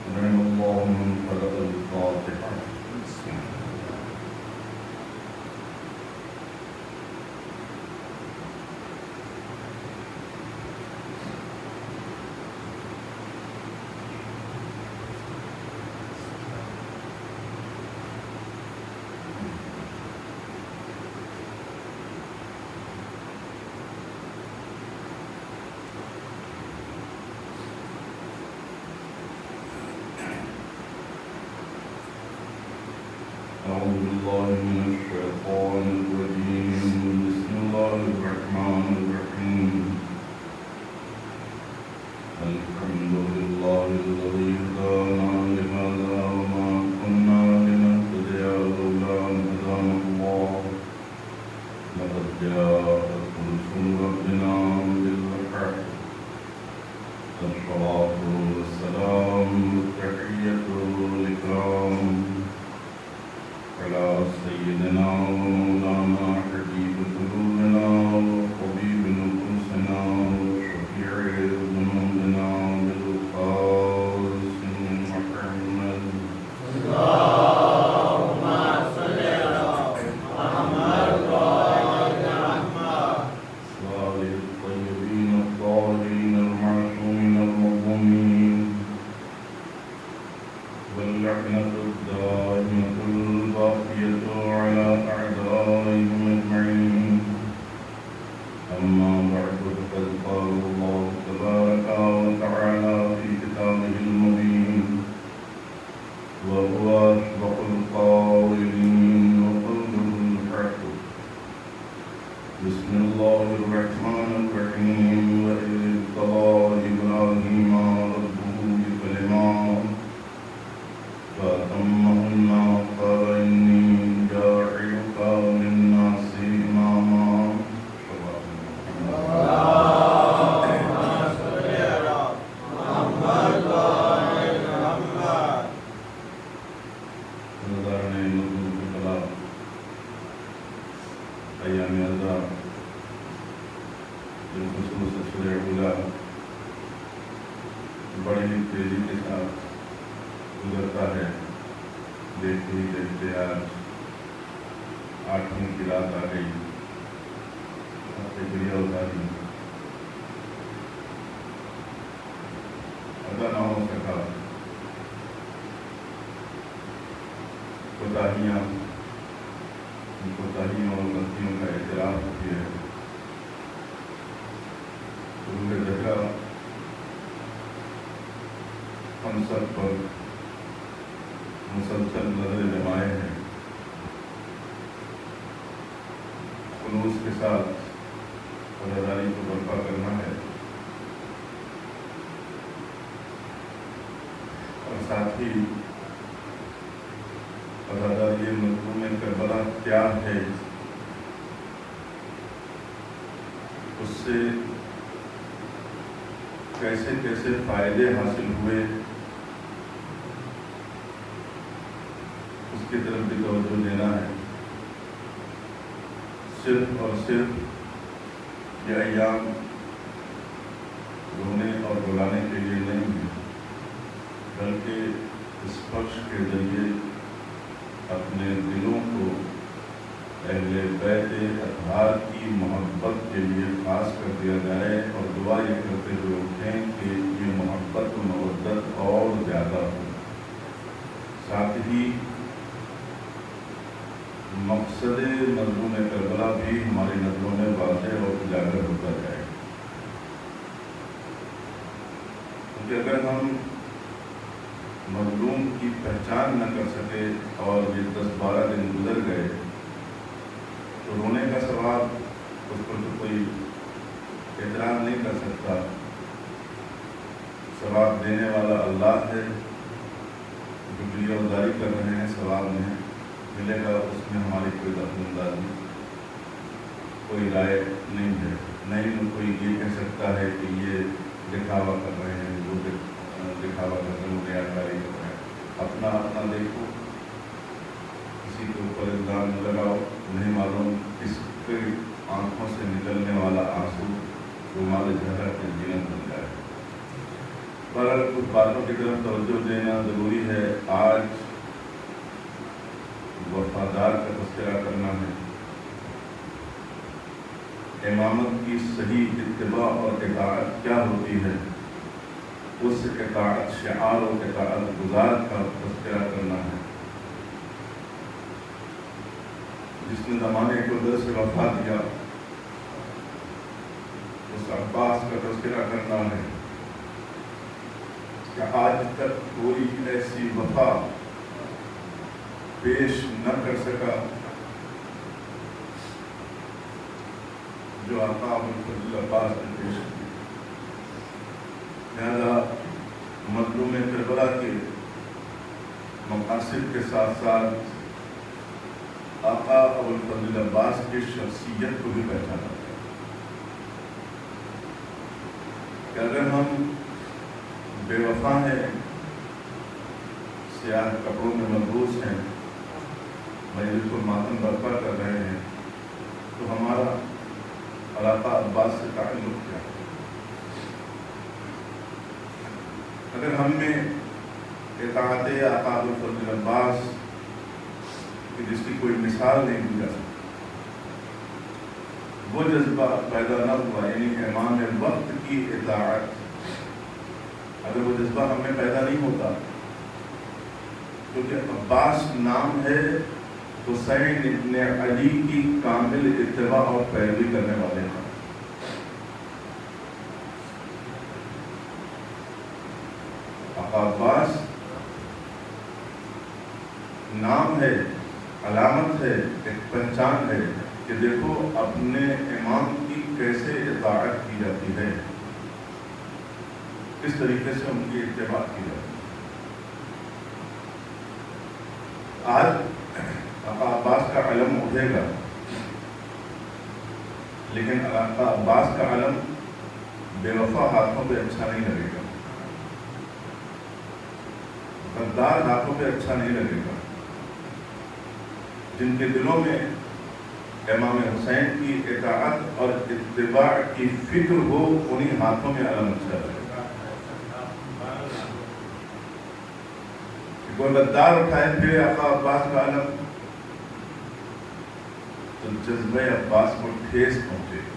رحم الله من قرأ الفاتحة. بسم الله. أعوذ بالله من الشيطان الرجيم. بسم الله الرحمن الرحيم. الحمد لله الذي هدانا لهذا وما كنا لنهتدي لولا أن هدانا الله. لقد جاءت رسل ربنا بالحق. الصلاة والسلام والتحية والإكرام على سيدنا ومولانا حبيب قلوبنا وطبيب نفوسنا وشفيع ذنوبنا بالقاسم محمد. اللهم صل على محمد وآل محمد. صالح الطيبين الطاهرين المعصومين المظلومين واللعنة الدائمة الباقية على أعدائهم أجمعين. أما بعد فقد قال الله تبارك وتعالى في كتابه المبين وهو أصدق القائلين وقوله الحق. بسم الله الرحمن الرحيم. وإذ ابتلى إبراهيم ربه بكلمات فأتمهن قال إني جاعلك للناس إماما. اللهم صل على محمد وآل محمد. نظارنے نزول کی طلب ایام ازا بالخصوص اشہر اولا بڑی ہی تیزی کے ساتھ گزرتا ہے. دیکھتے ہی دیکھتے آج 8ویں کی رات آ گئی. فکریہ اتاری ادا نہ ہو سکا. کوتاہیاں اور غلطیوں کا اعتراف ہوتی ہے. ان کے جگہ ہم سب پر مسلسل نظر جمائے ہیں. خلوص کے ساتھ عزاداری کو برپا کرنا ہے اور ساتھ ہی عزاداری مظلوم کربلا کیا ہے، اس سے کیسے کیسے فائدے حاصل ہوئے، اس کی طرف بھی توجہ دینا ہے. صرف اور صرف یہ ایام رونے اور رلانے کے لیے نہیں ہے، بلکہ اس بخش کے ذریعے اپنے دلوں کو اہل بیت اطہار کی محبت کے لیے خاص کر دیا جائے اور دعا یہ کرتے ہوئے اٹھیں کہ یہ محبت و مودت اور زیادہ ہو. ساتھ ہی مقصد مظلوم کربلا بھی ہماری نظروں میں واضح اور اجاگر ہوتا جائے. کیونکہ اگر ہم مظلوم کی پہچان نہ کر سکے اور یہ 10-12 دن گزر گئے تو رونے کا ثواب اس پر تو کوئی اعتراض نہیں کر سکتا. ثواب دینے والا اللہ ہے. جو کلیہ ازاری کر رہے ہیں ثواب میں ملے گا، اس میں ہماری کوئی دخل اندازی کوئی رائے نہیں ہے. نہیں کوئی یہ کہہ سکتا ہے کہ یہ دکھاوا کر رہے ہیں، وہ دکھاوا کر رہے ہیں، ریاکاری کر رہے ہیں. اپنا اپنا دیکھو، کسی کے اوپر الزام نہ لگاؤ. نہیں معلوم کس کے آنکھوں سے نکلنے والا آنسو رومال چہرہ کے زینت بن جائے. پر کچھ باتوں کی طرف توجہ دینا ضروری ہے. آج وفادار کا تذکرہ کرنا ہے. امامت کی صحیح اتباع اور اطاعت کیا ہوتی ہے، اس اطاعت شعار و اطاعت گزار کا تذکرہ کرنا ہے. جس نے زمانے کو در سے وفا دیا اس عباس کا تذکرہ کرنا ہے کہ آج تک کوئی ایسی وفا پیش نہ کر سکا جو آقا ابوالفضل عباس نے پیش کی. لہذا مظلوم کربلا کے مقاصد کے ساتھ ساتھ آقا ابوالفضل عباس کی شخصیت کو بھی پہچانا ہے کہ اگر ہم بے وفا ہیں، سیاہ کپڑوں میں ملبوس ہیں، مجلس الماتم برپا کر رہے ہیں، تو ہمارا علاقہ عباس سے تعلق کیا ہے؟ اگر ہم میں اطاعت آقا ابوالفضل عباس کہ جس کی کوئی مثال نہیں دی جا سکتی، وہ جذبہ پیدا نہ ہوا، یعنی امام وقت کی اطاعت، اگر وہ جذبہ ہم میں پیدا نہیں ہوتا، کیونکہ عباس نام ہے حسین ابن علی کی کامل اتباع اور پیروی کرنے والے ہیں. آقا عباس نام ہے، علامت ہے، ایک پہچان ہے کہ دیکھو اپنے امام کی کیسے اطاعت کی جاتی ہے، کس طریقے سے ان کی اتباع کی جاتی ہے. آج آقا عباس کا علم اٹھے گا، لیکن آقا عباس کا علم بے وفا ہاتھوں پہ اچھا نہیں لگے گا، غدار ہاتھوں پہ اچھا نہیں لگے گا. جن کے دلوں میں امام حسین کی اطاعت اور اتباع کی فکر ہو، انہی ہاتھوں میں علم اچھا لگے گا. کوئی غدار اٹھائے پھر آقا عباس کا علم تو جذبہ عباس کو ٹھیس پہنچے گی.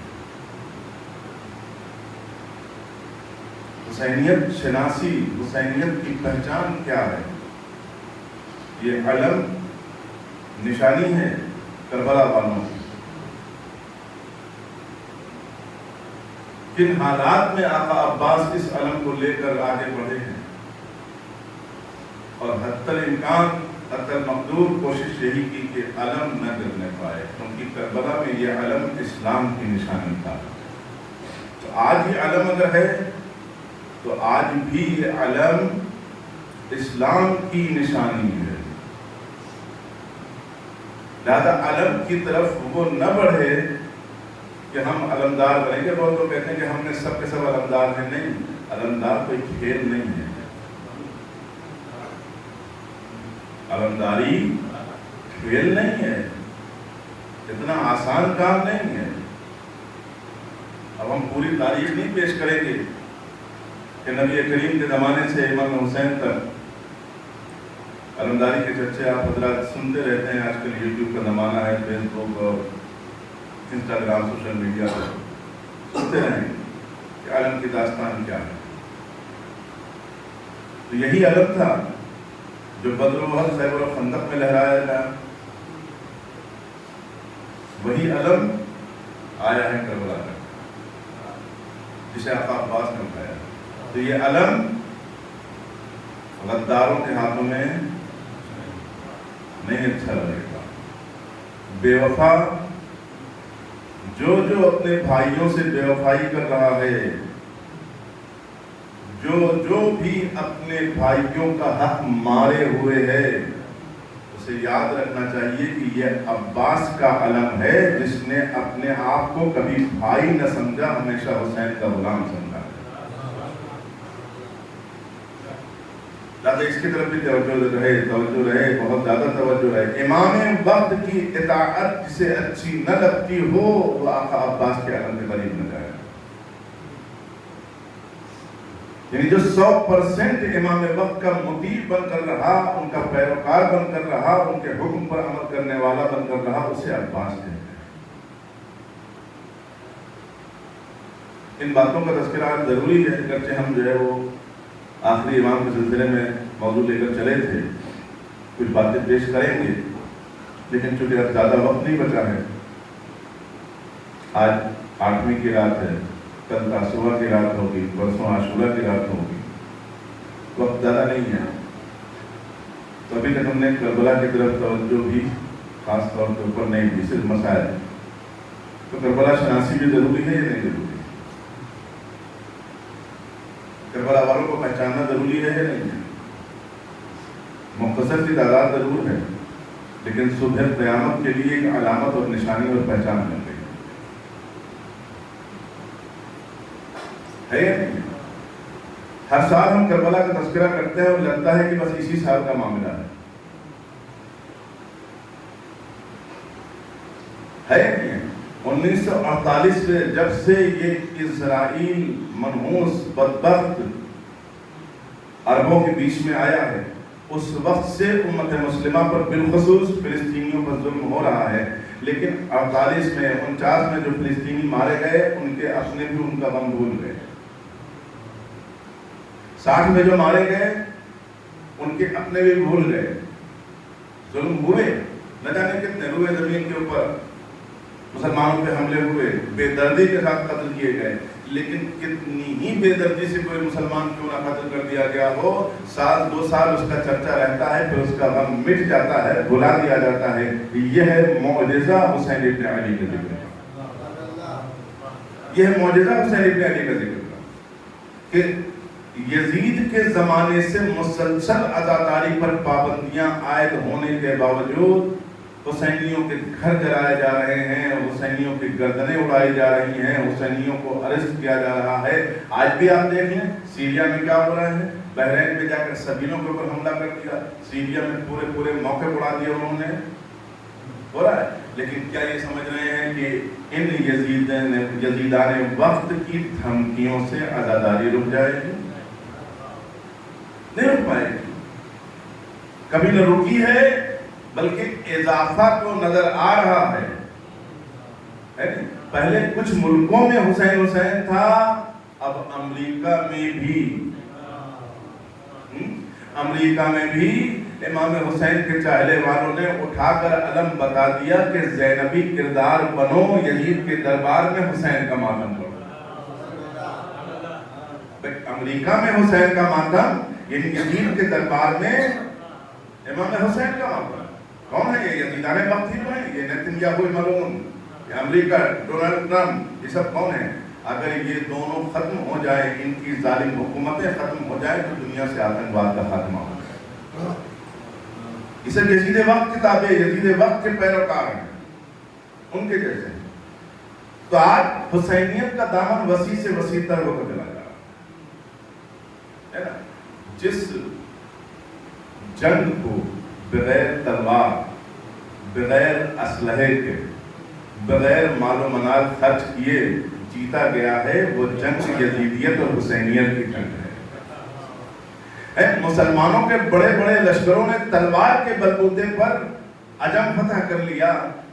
حسینیت شناسی، حسینیت کی پہچان کیا ہے؟ یہ علم نشانی ہے کربلا والوں کی. کن حالات میں آقا عباس اس علم کو لے کر آگے بڑھے ہیں، اور حتی الامکان حتی المقدور کوشش یہی کی کہ علم نہ گرنے پائے، کیونکہ کربلا میں یہ علم اسلام کی نشانی تھا. تو آج یہ علم اگر ہے تو آج بھی یہ علم اسلام کی نشانی ہے. لہذا علم کی طرف وہ نہ بڑھے کہ ہم علمدار بنیں گے. بہت لوگ کہتے ہیں کہ ہم نے سب کے سب علمدار ہیں. نہیں، علمدار کوئی کھیل نہیں ہے، علمداری کھیل نہیں ہے، اتنا آسان کام نہیں ہے. اب ہم پوری تاریخ نہیں پیش کریں گے کہ نبی کریم کے زمانے سے امام حسین تک علمداری کے چرچے آپ حضرات سنتے رہتے ہیں. آج کل یوٹیوب کا زمانہ ہے، فیس بک اور انسٹاگرام، سوشل میڈیا پر سنتے رہیں کہ علم کی داستان کیا ہے. تو یہی علم تھا جو بدر و احد، خیبر و خندق میں لہرایا گیا. وہی علم آیا ہے کربلا کا، جسے آقا عباس نے اٹھایا. تو یہ علم غداروں کے ہاتھوں میں نہیں اچھا لگے گا. بے وفا جو اپنے بھائیوں سے بے وفائی کر رہا ہے، جو بھی اپنے بھائیوں کا حق مارے ہوئے ہے، اسے یاد رکھنا چاہیے کہ یہ عباس کا علم ہے جس نے اپنے آپ کو کبھی بھائی نہ سمجھا، ہمیشہ حسین کا غلام سمجھا. لہذا اس کی طرف بھی توجہ رہے، بہت زیادہ توجہ رہے. امام وقت کی اطاعت جسے اچھی نہ لگتی ہو وہ آقا عباس کے علم کے قریب نہ جائے. یعنی جو 100% امام وقت کا مطیع بن کر رہا، ان کا پیروکار بن کر رہا، ان کے حکم پر عمل کرنے والا بن کر رہا، اسے عباس کہتے ہیں۔ ان باتوں کا تذکرہ ضروری ہے، اگرچہ ہم جو ہے وہ آخری امام کے سلسلے میں موضوع لے کر چلے تھے، کچھ باتیں پیش کریں گے، لیکن چونکہ اب زیادہ وقت نہیں بچا ہے، آج 8ویں کی رات ہے، کل تاسوعہ کی رات ہوگی، پرسوں عاشورہ کی رات ہوگی، وقت زیادہ نہیں ہے، تو ابھی تک ہم نے کربلا کی طرف توجہ بھی خاص طور کے اوپر نہیں دی، صرف مسائل۔ تو کربلا شناسی بھی ضروری ہے یا نہیں ضروری؟ کربلا والوں کو پہچاننا ضروری ہے یا نہیں ہے؟ مختصر سی تعداد ضرور ہے، لیکن صبح قیامت کے لیے ایک علامت اور نشانی اور پہچان بن گئی ہے یا نہیں؟ ہر سال ہم کربلا کا تذکرہ کرتے ہیں اور لگتا ہے کہ بس اسی سال کا معاملہ ہے یا نہیں ہے؟ 1948 میں جب سے یہ اسرائیل منحوس بدبخت عربوں کے بیچ میں آیا ہے، اس وقت سے امت مسلمہ پر بالخصوص فلسطینیوں پر ظلم ہو رہا ہے، لیکن 48 میں 49 میں جو فلسطینی مارے گئے، ان کے اپنے بھی ان کا غم بھول گئے۔ 60 میں جو مارے گئے، ان کے اپنے بھی بھول گئے۔ ظلم ہوئے، نہ جانے کتنے روئے زمین کے اوپر، مسلمانوں پہ حملے ہوئے، بے دردی کے ساتھ قتل کیے گئے، لیکن کتنی ہی بے دردی سے کوئی مسلمان کیوں نہ قتل کر دیا گیا ہو، 1-2 سال اس کا چرچا رہتا ہے، پھر اس کا غم مٹ جاتا ہے، بھلا دیا جاتا ہے۔ یہ ہے معجزہ حسین ابن علی کا ذکر کا، یہ ہے معجزہ حسین ابن علی کا ذکر کا، کہ یزید کے زمانے سے مسلسل عزاداری پر پابندیاں عائد ہونے کے باوجود حسینیوں کے گھر جلائے جا رہے ہیں، حسینیوں کی گردنیں اڑائی جا رہی ہیں، حسینیوں کو ارسٹ کیا جا رہا ہے۔ آج بھی آپ دیکھ لیں سیریا میں کیا ہو رہا ہے، بحرین میں جا کر سبیلوں کے اوپر حملہ کر دیا، سیریا میں پورے موقع اڑا دیے انہوں نے، ہو رہا ہے۔ لیکن کیا یہ سمجھ رہے ہیں کہ ان یزیدان وقت کی دھمکیوں سے عزاداری رک جائے گی؟ نہیں رک پائے گی، کبھی نہ رکی ہے، بلکہ اضافہ تو نظر آ رہا ہے۔ پہلے کچھ ملکوں میں حسین حسین تھا، اب امریکہ میں بھی امام حسین کے چاہنے والوں نے اٹھا کر علم بتا دیا کہ زینبی کردار بنو، یزید کے دربار میں حسین کا ماتم کرو۔ امریکہ میں حسین کا ماتم، یعنی یزید کے دربار میں امام حسین کا ماتم۔ کون ہے یہ یزیدان وقت ہی تو ہیں، یہ نیتنیاہو ملعون، یہ امریکہ، ڈونلڈ ٹرمپ، یہ سب کون ہیں؟ اگر یہ دونوں ختم ہو جائے، ان کی ظالم حکومتیں ختم ہو جائیں، تو دنیا سے آتنکواد کا خاتمہ ہو جائے۔ یہ سب یزید وقت کتابیں، یزید وقت کے پیروکار ہیں، ان کے جیسے ہیں۔ تو آج حسینیت کا دامن وسیع سے وسیع تر ہو کر چلا جا رہا ہے نا۔ جس جنگ کو بغیر تلوار، بغیر اسلحے کے، بغیر مال و منال خرچ کیے جیتا گیا ہے، وہ جنگ یزیدیت اور حسینیت کی جنگ ہے۔ مسلمانوں کے بڑے بڑے لشکروں نے تلوار کے بلبوتے پر عجم فتح کر لیا،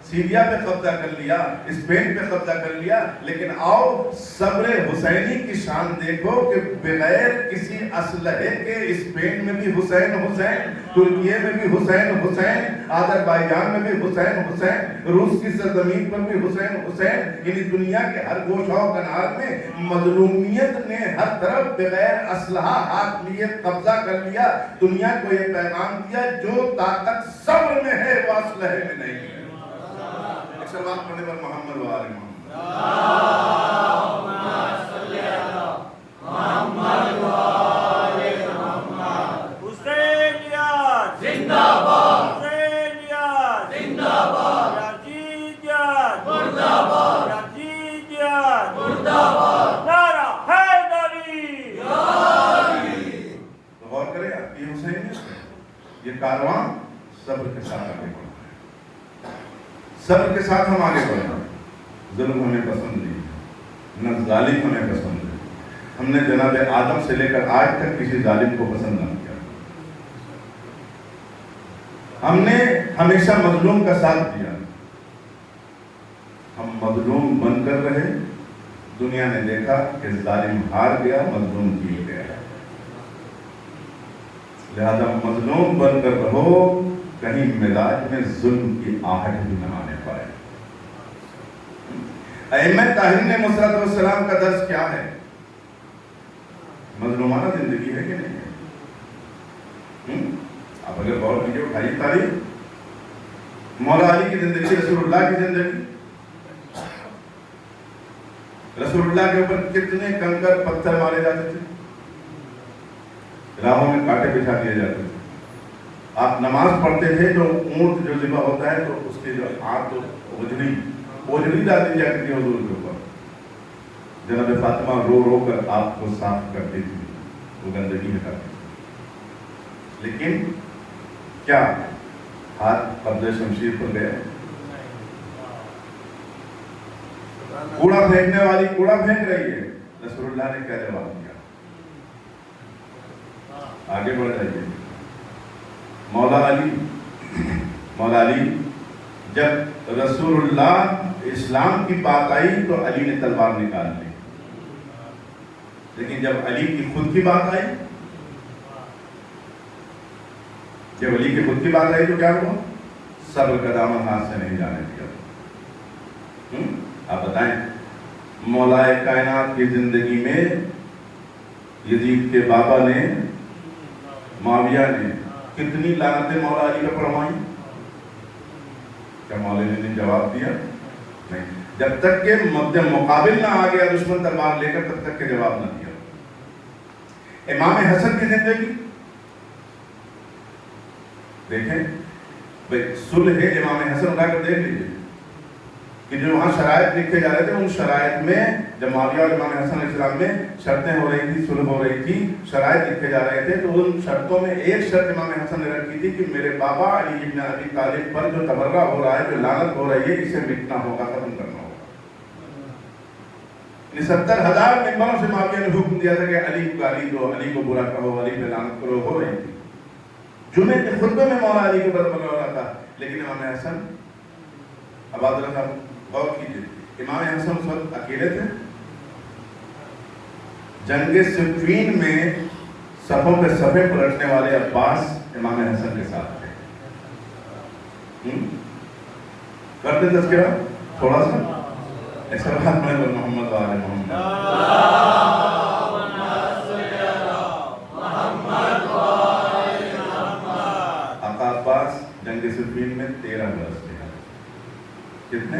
سیریا پہ قبضہ کر لیا، اسپین پہ قبضہ کر لیا، لیکن آؤ صبر حسینی کی شان دیکھو کہ بغیر کسی اسلحے کے اسپین میں بھی حسین حسین، ترکیے میں بھی حسین حسین، آذربائیجان میں بھی حسین حسین، روس کی سرزمین پر بھی حسین حسین، یعنی دنیا کے ہر گوشہ و کنار میں مظلومیت نے ہر طرف بغیر اسلحہ ہاتھ لیے قبضہ کر لیا۔ دنیا کو یہ پیغام دیا، جو طاقت صبر میں ہے وہ اسلحے میں نہیں ہے۔ سلوات پڑھنے پر محمد و آل محمد۔ اللہم صلی علی محمد و آل محمد۔ حسینیت زندہ باد، حسینیت زندہ باد، یزیدیت مردہ باد، یزیدیت مردہ باد، نعرہ حیدری یا علی۔ تو غور کریں آپ، یہ حسینیت ہے، یہ کارواں صبر کے ساتھ آگے بڑھا ہے، صبر کے ساتھ ہم آگے بڑھیں۔ ظلم ہمیں پسند نہیں، نہ ظالم ہمیں پسند ہے۔ ہم نے جناب آدم سے لے کر آج تک کسی ظالم کو پسند نہ کیا. ہم نے ہمیشہ مظلوم کا ساتھ دیا. ہم مظلوم بن کر رہے. دنیا نے دیکھا کہ ظالم ہار گیا, مظلوم جیت گیا. لہذا مظلوم بن کر رہو, کہیں مزاج میں ظلم کی آہٹ بھی نہ آنے پائے. ائمہ طاہرین علیہ السلام کا درس کیا ہے؟ مظلومانہ زندگی ہے کہ نہیں ہے؟ آپ اگر غور کیجیے, اٹھائیے تاریخ, مولا علی کی زندگی, رسول اللہ کی زندگی. رسول اللہ کے اوپر کتنے کنکر پتھر مارے جاتے تھے, راہوں میں کانٹے بچھا دیے جاتے تھے. آپ نماز پڑھتے تھے تو اونٹ جو ذبح ہوتا ہے تو اس کے جو ہاتھ اوجڑی ڈالی جاتی تھی حضور کے اوپر. جناب فاطمہ رو رو کر آپ کو صاف کرتی تھی, وہ گندگی ہٹاتی تھی. لیکن کیا ہاتھ قبضہ شمشیر پر گیا؟ کوڑا پھینکنے والی کوڑا پھینک رہی ہے, رسول اللہ نے کیا جواب دیا؟ آگے بڑھ جائیے. مولا علی جب رسول اللہ اسلام کی بات آئی تو علی نے تلوار نکال لی. لیکن جب علی کی خود کی بات آئی, تو کیا ہوا؟ صبر کا دامن ہاتھ سے نہیں جانے دیا. آپ بتائیں, مولا کائنات کی زندگی میں یزید کے بابا نے, معاویہ نے کتنی لعنتیں مولا علی پر فرمائی؟ کیا مولا علی نے جواب دیا؟ نہیں. جب تک کہ مقابل نہ آ گیا دشمن تلوار لے کر, تب تک کہ جواب نہ دیا. امام حسن کی زندگی دیکھیں بھائی, صلح امام حسن اٹھا کر دیکھ لیجیے کہ جو وہاں شرائط لکھے جا رہے تھے, ان شرائط میں جب معاویہ اور امام حسن علیہ السلام میں شرطیں ہو رہی تھی, صلح ہو رہی تھی, شرائط لکھے جا رہے تھے, تو ان شرطوں میں ایک شرط امام حسن نے رکھی تھی کہ میرے بابا علی بن ابی طالب پر جو تبرہ ہو رہا ہے, جو لعنت ہو رہی ہے, اسے مٹنا ہوگا, ختم کرنا ہوگا. 70,000 ممبروں سے معاویہ نے حکم دیا تھا کہ علی کو گالی دو, علی کو برا کہو, علی پہ لعنت کرو, ہو رہی تھی. جمعے کے خطبے میں مولا علی کے بارے میں ہو رہا تھا. لیکن امام حسن, اب آپ ذرا غور کیجیے, امام حسن اس وقت اکیلے تھے. جنگ صفین میں صفوں پہ صفیں پلٹنے والے عباس امام حسن کے ساتھ تھے. کرتے تذکرہ تھوڑا سا ایسا بات میں محمد وآل محمد. آقا عباس جنگ صفین میں 13 برس کے ہیں. کتنے؟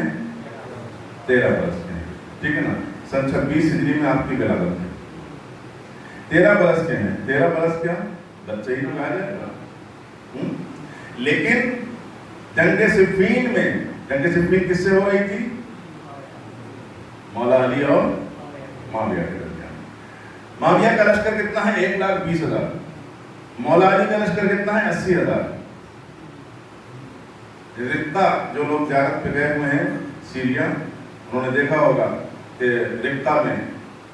13 برس کے ہیں, ٹھیک ہے نا. سن 26 ہجری میں آپ کی ولادت ہے. 13 برس کے ہیں. 13 برس کیا بچے ہی تو کہا جائے گا. لیکن جنگ صفین میں, جنگ صفین کس سے ہو رہی تھی؟ مولا علی اور معاویہ کے درمیان. معاویہ کا لشکر کتنا ہے؟ 1,20,000. مولا علی کا لشکر کتنا ہے؟ 80,000. رقہ جو لوگ زیارت پہ گئے ہوئے ہیں سیریا, انہوں نے دیکھا ہوگا کہ رقہ میں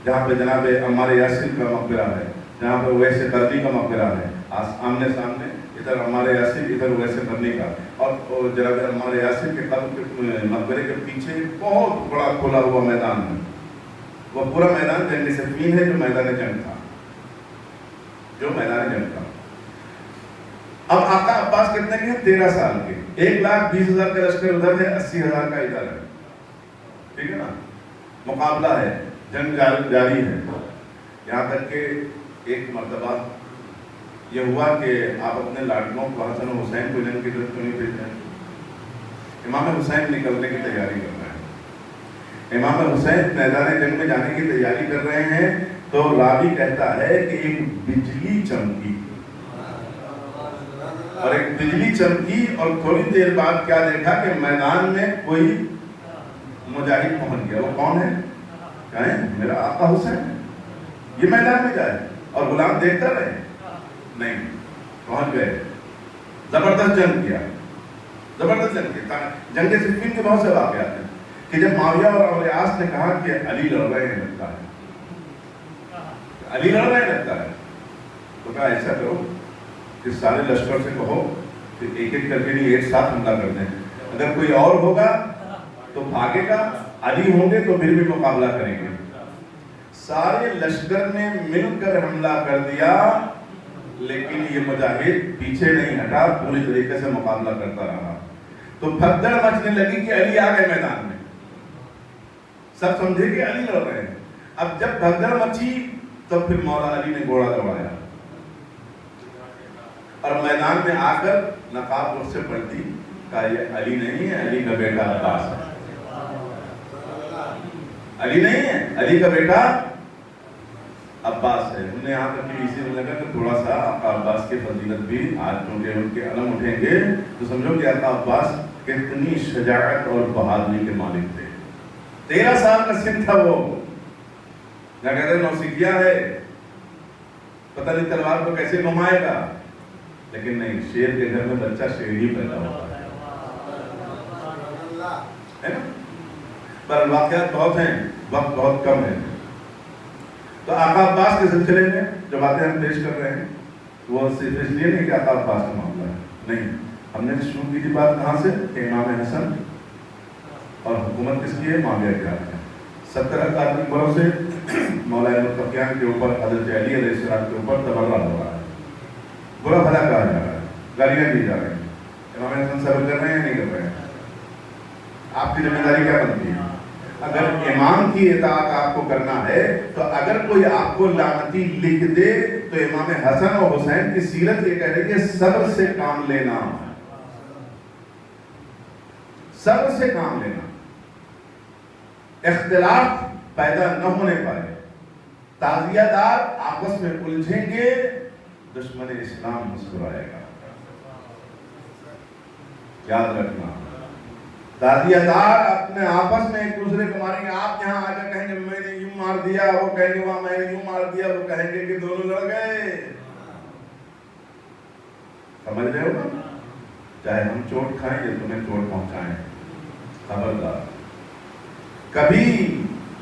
جہاں پہ جناب عمار یاسر کا مقبرہ ہے, جہاں پہ اویس قرنی کا مقبرہ ہے, آمنے سامنے, ادھر عمار یاسر, ادھر اویس قرنی کا. اور جناب عمار یاسر کے قبر کے مقبرے کے پیچھے بہت بڑا کھلا ہوا میدان ہے. وہ پورا میدان جنگ صفین ہے, جو میدان جنگ تھا, جو میدان جنگ تھا. اب آقا عباس کتنے کے ہیں؟ 13 سال کے. 1,20,000 کا لشکر ادھر ہے, 80,000 کا ادھر ہے, ٹھیک ہے نا. مقابلہ ہے, جنگ جاری ہے. یہاں تک کہ ایک مرتبہ یہ ہوا کہ آپ اپنے لاڈلوں کو, حسن و حسین کو جنگ کی ضرورت نہیں بھیجتے ہیں. امام حسین نکلنے کی تیاری کر رہے ہیں. امام حسین میدان جنگ میں جانے کی تیاری کر رہے ہیں تو راوی کہتا ہے کہ ایک بجلی چمکی, اور ایک بجلی چمکی, اور تھوڑی دیر بعد کیا دیکھا کہ میدان میں کوئی مجاہد پہنچ گیا. وہ کون ہے؟ کہیں میرا آقا حسین, یہ میدان میں جائے. اور غلام دیکھتا رہے, نہیں, پہنچ گئے. زبردست جنگ کیا, زبردست جنگ کیا. جنگ صفین کے بہت سے واقعات ہیں کہ جب معاویہ اور اولیاس نے کہا کہ علی لڑ رہے ہیں, لگتا ہے علی لڑ رہے لگتا ہے. تو کہا ایسا کرو کہ سارے لشکر سے کہو کہ ایک ایک کر کے نہیں ایک ساتھ حملہ کر دیں. اگر کوئی اور ہوگا تو بھاگے گا, علی ہوں گے تو پھر بھی مقابلہ کریں گے. سارے لشکر نے مل کر حملہ کر دیا, لیکن یہ مجاہد پیچھے نہیں ہٹا, پوری طریقے سے مقابلہ کرتا رہا. تو بھگدڑ مچنے لگی کہ علی آ گئے میدان میں. سب سمجھے کہ علی لڑ رہے ہیں. اب جب بھگدڑ مچی تو پھر مولا علی نے گھوڑا دوڑایا اور میدان میں آ کر نقاب اس سے پلٹی, کہا یہ علی نہیں ہے, علی کا بیٹا عباس ہے. علی نہیں ہے, علی کا بیٹا عباس ہے. انہوں نے یہاں تک کہ اسی میں لگا کہ تھوڑا سا آقا عباس کی فضیلت بھی آج کیونکہ ان کے علم اٹھیں گے تو سمجھو کہ آقا عباس کتنی شجاعت اور بہادری کے مالک تھے. 13 سال کا سن تھا وہ, نہ کہتے نوسکھیا ہے, پتہ نہیں تلوار کو کیسے گھمائے گا, لیکن نہیں, شیر کے گھر میں بچہ شیر ہی پیدا ہوتا ہے نا. پر واقعات بہت ہیں, وقت بہت کم ہے. تو آقا عباس کے سلسلے میں جو باتیں ہم پیش کر رہے ہیں وہ صرف اس لیے نہیں کہ آقا عباس کا معاملہ ہے, نہیں. ہم نے شروع کی تھی بات کہاں سے, کہ امام حسن اور حکومت کس کی ہے, معاویہ کی ہے. 70 برسوں سے مولا متقیان کے اوپر حضرت علی علیہ السلام کے اوپر تبرہ ہو رہا ہے, برا بھلا کہا جا رہا ہے, گالیاں دی جا رہی ہیں. امام حسن صبر کر رہے ہیں یا نہیں کر رہے ہیں؟ آپ کی ذمہ داری کیا بنتی ہے؟ اگر امام کی اطاعت آپ کو کرنا ہے تو اگر کوئی آپ کو لعنتی لکھ دے تو امام حسن اور حسین کی سیرت یہ کہہ رہی ہے صبر سے کام لینا, صبر سے کام لینا, اختلاف پیدا نہ ہونے پائے. تعزیہ دار آپس میں الجھیں گے, دشمن اسلام مسکرائے گا. یاد رکھنا, تعزیہ دار اپنے آپس میں ایک دوسرے کو ماریں گے. آپ یہاں آ کر کہیں گے میں نے یوں مار دیا, وہ کہیں گے وہاں میں نے یوں مار دیا, وہ کہیں گے کہ دونوں لڑ گئے. سمجھ رہے ہو نا, چاہے ہم چوٹ کھائیں یا تمہیں چوٹ پہنچائیں, خبردار کبھی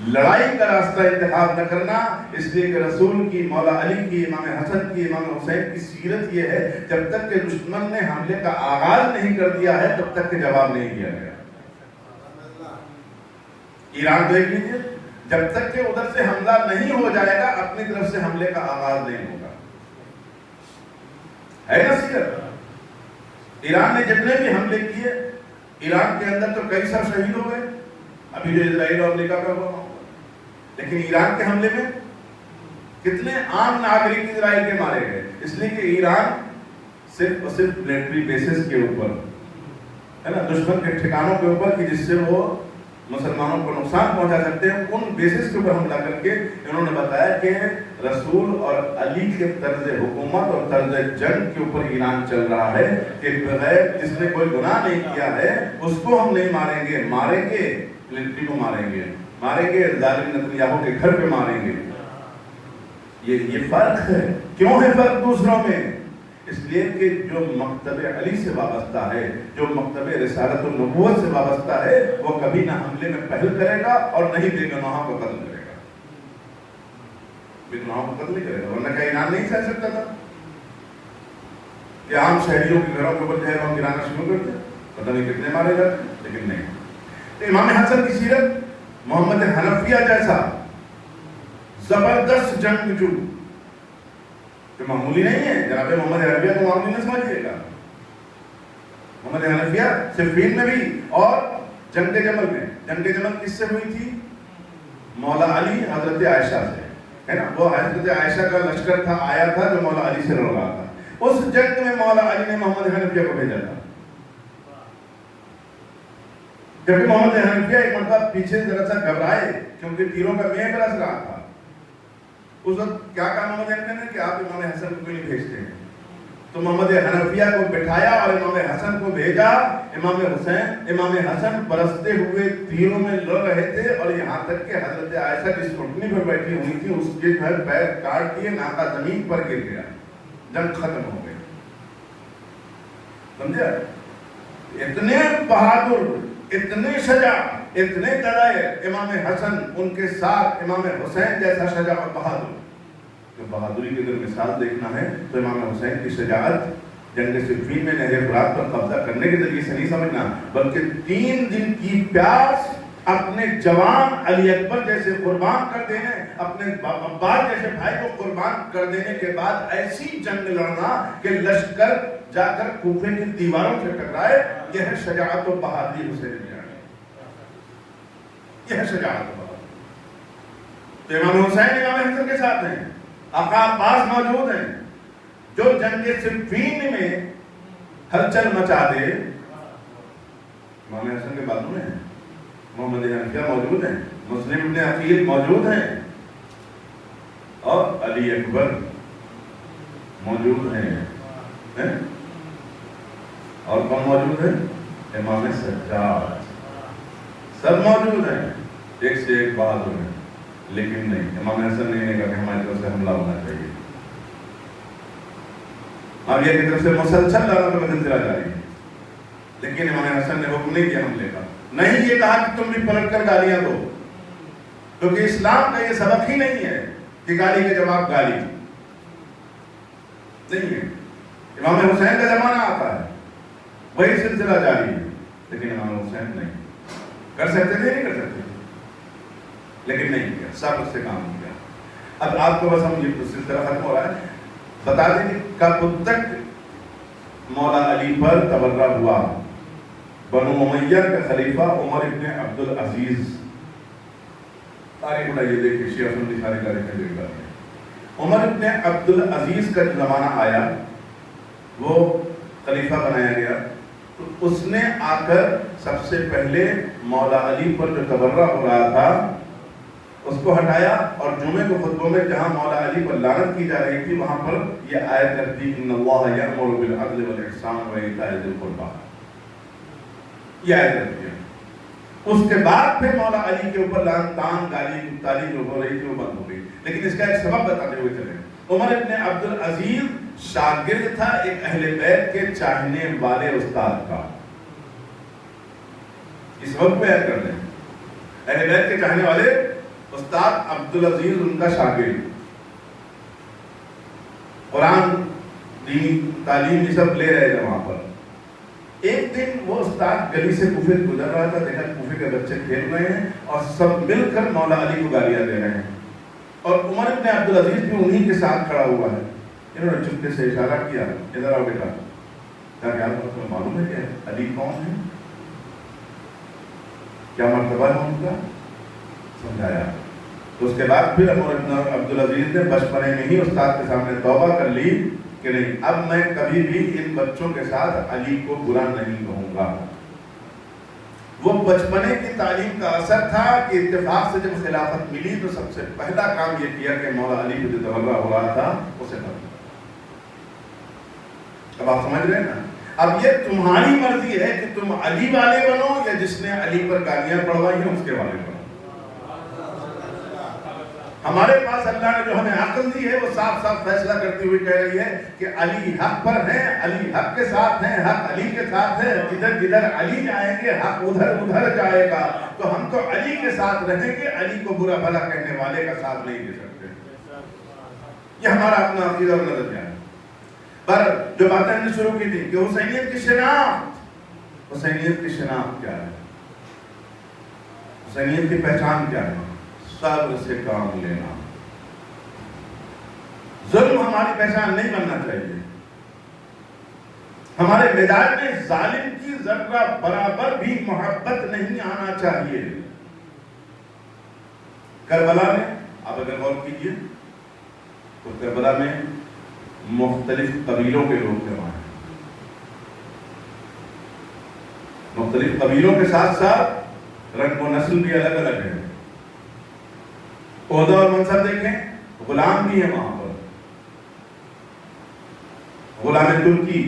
لڑائی کا راستہ انتخاب نہ کرنا. اس لیے کہ رسول کی, مولا علی کی, امام حسن کی, امام حسین کی سیرت یہ ہے جب تک کہ دشمن نے حملے کا آغاز نہیں کر دیا ہے تب تک کہ جواب نہیں دیا گیا. ایران دیکھ لیجیے, جب تک کہ ادھر سے حملہ نہیں ہو جائے گا اپنی طرف سے حملے کا آغاز نہیں ہوگا. ہے نا سیرت. ایران نے جتنے بھی حملے کیے, ایران کے اندر تو کئی سو شہید ہو گئے, ابھی جو اسرائیل اور امریکہ کا ہوا, لیکن ایران کے حملے میں کتنے عام ناگرک اسرائیل کے مارے گئے. اس لیے کہ ایران صرف اور صرف ملٹری بیسز کے اوپر ہے نا, دشمن کے ٹھکانوں کے اوپر کہ جس سے وہ مسلمانوں کو نقصان پہنچا سکتے ہیں, ان بیسز کے اوپر حملہ کر کے انہوں نے بتایا کہ رسول اور علی کے طرز حکومت اور طرز جنگ کے اوپر ایران چل رہا ہے کہ بغیر جس نے کوئی گناہ نہیں کیا ہے اس کو ہم نہیں ماریں گے, ماریں گے ملٹری کو ماریں گے, ماریں گے ظالم نتنیاہو کے گھر پہ ماریں گے. یہ فرق ہے. کیوں ہے فرق دوسروں میں؟ اس لیے کہ جو مکتب علی سے وابستہ ہے, جو مکتب رسالت النبوت سے وابستہ ہے, وہ کبھی نہ حملے میں پہل کرے گا اور نہ ہی بے گناہوں کو قتل کرے گا. بے گناہوں کو قتل نہیں کرے گا, ورنہ کیا ایران نہیں سہ سکتا تھا کہ عام شہریوں کے گھروں کے اوپر جو ہے وہ گرانا شروع کر دیں, پتہ نہیں کتنے مارے جاتے, لیکن نہیں. تو امام حسن کی سیرت محمد حنفیہ جیسا زبردست جنگجو کہ معمولی نہیں ہے. جناب محمد حنفیہ کو معمولی نہ سمجھیے گا. محمد حنفیہ صفین میں بھی اور جنگ جمل میں. جنگ جمل کس سے ہوئی تھی؟ مولا علی حضرت عائشہ سے, ہے نا. وہ حضرت عائشہ کا لشکر تھا, آیا تھا جو مولا علی سے لڑ رہا تھا. اس جنگ میں مولا علی نے محمد حنفیہ کو بھیجا تھا. جبکہ محمد حنفیہ ایک مرتبہ پیچھے ذرا سا گھبرائے کیونکہ تیروں کا مہ برس رہا تھا. اس وقت کیا کہا محمد حنفیہ نے کہ آپ امام حسن کو کیوں نہیں بھیجتے ہیں؟ تو محمد حنفیہ کو بٹھایا اور امام حسن کو بھیجا. امام حسن برستے ہوئے تیروں میں لڑ رہے تھے اور یہاں تک کہ حضرت عائشہ جس گھٹنی پر بیٹھی ہوئی تھی اس کے گھر پیر کاٹ دیے, ناکا زمین پر گر گیا, جنگ ختم ہو گئی. سمجھا؟ اتنے بہادر, اتنے شجاع, اتنے دلائر امام حسن, ان کے ساتھ امام حسین جیسا شجاع اور بہادر. کہ بہادری کی اگر مثال دیکھنا ہے تو امام حسین کی شجاعت جنگ صفین میں نہر فرات پر قبضہ کرنے کے ذریعے سے نہیں سمجھنا، بلکہ 3 دن کی پیاس اپنے جوان علی اکبر جیسے قربان کر دینے، اپنے عباس جیسے بھائی کو قربان کر دینے کے بعد ایسی جنگ لڑنا کہ لشکر جا کر کوفے کی دیواروں سے ٹکرائے، یہ ہے شجاعت و بہادری حسین جانی، یہ ہے شجاعت و بہادری۔ تو امام حسین امام حسن کے ساتھ ہیں، آقا عباس موجود ہیں، جو جنگ صفین میں ہلچل مچا دے امام حسن کے بازو میں ہیں، محمد حنفیہ موجود ہیں، مسلم ابن عقیل موجود ہیں، اور علی اکبر موجود ہیں، اور کون موجود ہے؟ امام سجاد، سب موجود ہیں، ایک سے ایک بہادر ہیں، لیکن نہیں، امام حسن نے کہا کہ ہماری طرف سے حملہ ہونا چاہیے۔ معاویہ کی طرف سے مسلسل لڑائی کا سلسلہ جاری ہے، لیکن امام حسن نے حکم نہیں دیا حملے کا، نہیں یہ کہا کہ تم بھی پلٹ کر گالیاں دو، کیونکہ اسلام کا یہ سبق ہی نہیں ہے کہ گالی کے جواب گالی نہیں ہے۔ امام حسین کا زمانہ آتا ہے، وہی سلسلہ جاری ہے، لیکن امام حسین نہیں کر سکتے تھے، نہیں کر سکتے تھے، لیکن نہیں کیا، صبر سے کام کیا۔ اب آپ کو بس ہم یہ سلسلہ ختم ہو رہا ہے، بتا دیں کہ کب تک مولا علی پر تبرہ ہوا۔ بنو امیہ کا خلیفہ عمر ابن عبدالعزیز، تاریخ اٹھائیے دیکھیں، شیعہ سنی ساری تاریخیں دیکھ رہے ہیں۔ عمر ابن عبدالعزیز کا جو زمانہ آیا، وہ خلیفہ بنایا گیا، تو اس نے آ کر سب سے پہلے مولا علی پر جو تبرہ ہو رہا تھا اس کو ہٹایا، اور جمعے کو خطبوں میں جہاں مولا علی پر لعنت کی جا رہی تھی وہاں پر یہ آیت کرتی ان اللہ یأمر بالعدل والاحسان وایتاء ذی القربی، یہ آیت کرتی ہے۔ اس کے بعد پھر مولا علی کے اوپر لعنت تان گالی گفتاری جو ہو رہی تھی وہ بند ہو گئی، لیکن اس کا ایک سبب بتاتے ہوئے چلے۔ عمر ابن عبدالعزیز شاگرد تھا ایک اہل بیت کے چاہنے والے استاد کا، اس وقت پہ یاد کر لیں، اہل بیت کے چاہنے والے استاد عبدالعزیز ان کا شاگرد، قرآن دینی تعلیم یہ سب لے رہے تھے وہاں پر۔ ایک دن وہ استاد گلی سے کوفے گزر رہا تھا، دیکھا کوفے کے بچے کھیل رہے ہیں اور سب مل کر مولا علی کو گالیاں دے رہے ہیں، اور عمر ابن عبدالعزیز بھی انہی کے ساتھ کھڑا ہوا ہے۔ انہوں نے چپکے سے اشارہ کیا، ادھر آؤ بیٹا، کیا آپ معلوم ہے کہ علی کون ہے، کیا مرتبہ ہے ان کا، سمجھایا۔ تو اس کے بعد پھر عمر ابن عبدالعزیز نے بچپنے میں ہی استاد کے سامنے توبہ کر لی کہ نہیں، اب میں کبھی بھی ان بچوں کے ساتھ علی کو برا نہیں کہوں گا۔ وہ بچپنے کی تعلیم کا اثر تھا کہ اتفاق سے جب خلافت ملی تو سب سے پہلا کام یہ کیا کہ مولا علی کو جو تبرہ ہو رہا تھا اسے ختم۔ اب آپ سمجھ رہے ہیں نا، اب یہ تمہاری مرضی ہے کہ تم علی والے بنو یا جس نے علی پر گالیاں پڑھوائی ہیں اس کے والے بنو۔ ہمارے پاس اللہ نے جو ہمیں عقل دی ہے وہ صاف صاف فیصلہ کرتی ہوئی کہہ رہی ہے کہ علی حق پر ہیں، علی حق کے ساتھ ہیں، حق علی کے ساتھ ہے، جدھر جدھر علی جائیں گے حق ادھر ادھر جائے گا، تو ہم تو علی کے ساتھ رہیں گے، علی کو برا بھلا کہنے والے کا ساتھ نہیں دے سکتے۔ یہ ہمارا اپنا عقیدہ اور نظریہ ہے۔ پر جو باتیں ہم نے شروع کی تھی کہ حسینیت کی شناخت، حسینیت کی شناخت کیا ہے، حسینیت کی پہچان کیا ہے؟ صبر سے کام لینا۔ ظلم ہماری پہچان نہیں بننا چاہیے، ہمارے مزاج میں ظالم کی ذرہ برابر بھی محبت نہیں آنا چاہیے۔ کربلا میں آپ اگر غور کیجئے تو کربلا میں مختلف قبیلوں کے لوگ تھے، وہاں مختلف قبیلوں کے ساتھ ساتھ رنگ و نسل بھی الگ الگ ہے، عہدہ اور منصب دیکھیں، غلام بھی ہیں وہاں پر، غلام ترکی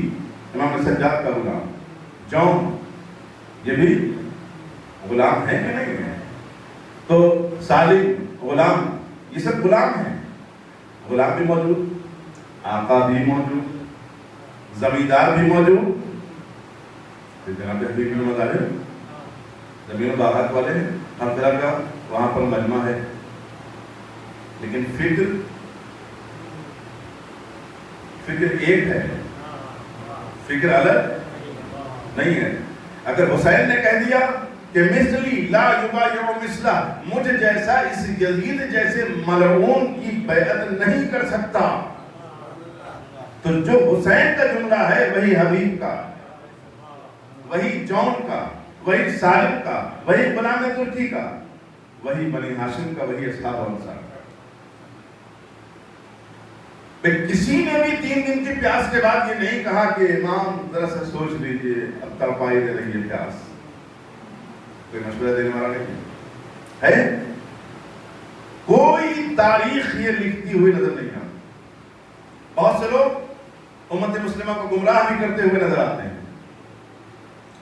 امام سجاد کا غلام، جون یہ بھی غلام ہیں کہ نہیں ہیں، تو سالم غلام، یہ سب غلام ہیں، غلام بھی موجود، آقا بھی موجود، زمیندار بھی موجود، جناب حبیب بن مظاہر زمین و باغات والے ہیں، ہر طرح کا وہاں پر مجمع ہے، لیکن فکر فکر ایک ہے، فکر الگ نہیں ہے۔ اگر حسین نے کہہ دیا کہ مثلی لا یبایع مثلہ، مجھ جیسا اس یزید جیسے ملعون کی بیعت نہیں کر سکتا، تو جو حسین کا جملہ ہے وہی حبیب کا، وہی جون کا، وہی سالم کا، وہی غلام ترکی کا، وہی بنی ہاشم کا، وہی اصحاب انصار کا۔ کسی نے بھی 3 دن کی پیاس کے بعد یہ نہیں کہا کہ امام ذرا سا سوچ لیجئے، اب تڑپائی دے رہی ہے پیاس، کوئی مشورہ دینے والا نہیں ہے۔ کوئی تاریخ یہ لکھتی ہوئی نظر نہیں آتی۔ بہت سے لوگ امت مسلمہ کو گمراہ بھی کرتے ہوئے نظر آتے ہیں۔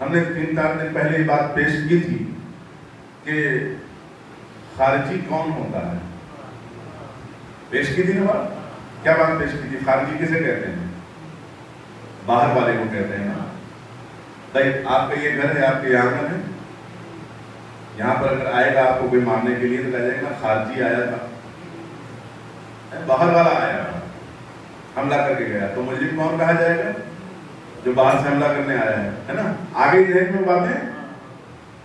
ہم نے 3-4 دن پہلے یہ بات پیش کی تھی کہ خارجی کون ہوتا ہے، پیش کی تھی نا بات؟ کیا بات پیش کی تھی؟ خارجی کسے کہتے ہیں؟ باہر والے کو کہتے ہیں نا۔ بھائی آپ کا یہ گھر ہے، آپ کے یہاں ہے، یہاں پر اگر آئے گا آپ کو کوئی مارنے کے لیے تو کہہ جائے گا خارجی آیا تھا، باہر والا آیا تھا، حملہ کر کے گیا، تو مجرم کون کہا جائے گا؟ جو باہر سے حملہ کرنے آیا ہے نا۔ آگے ذہن میں باتیں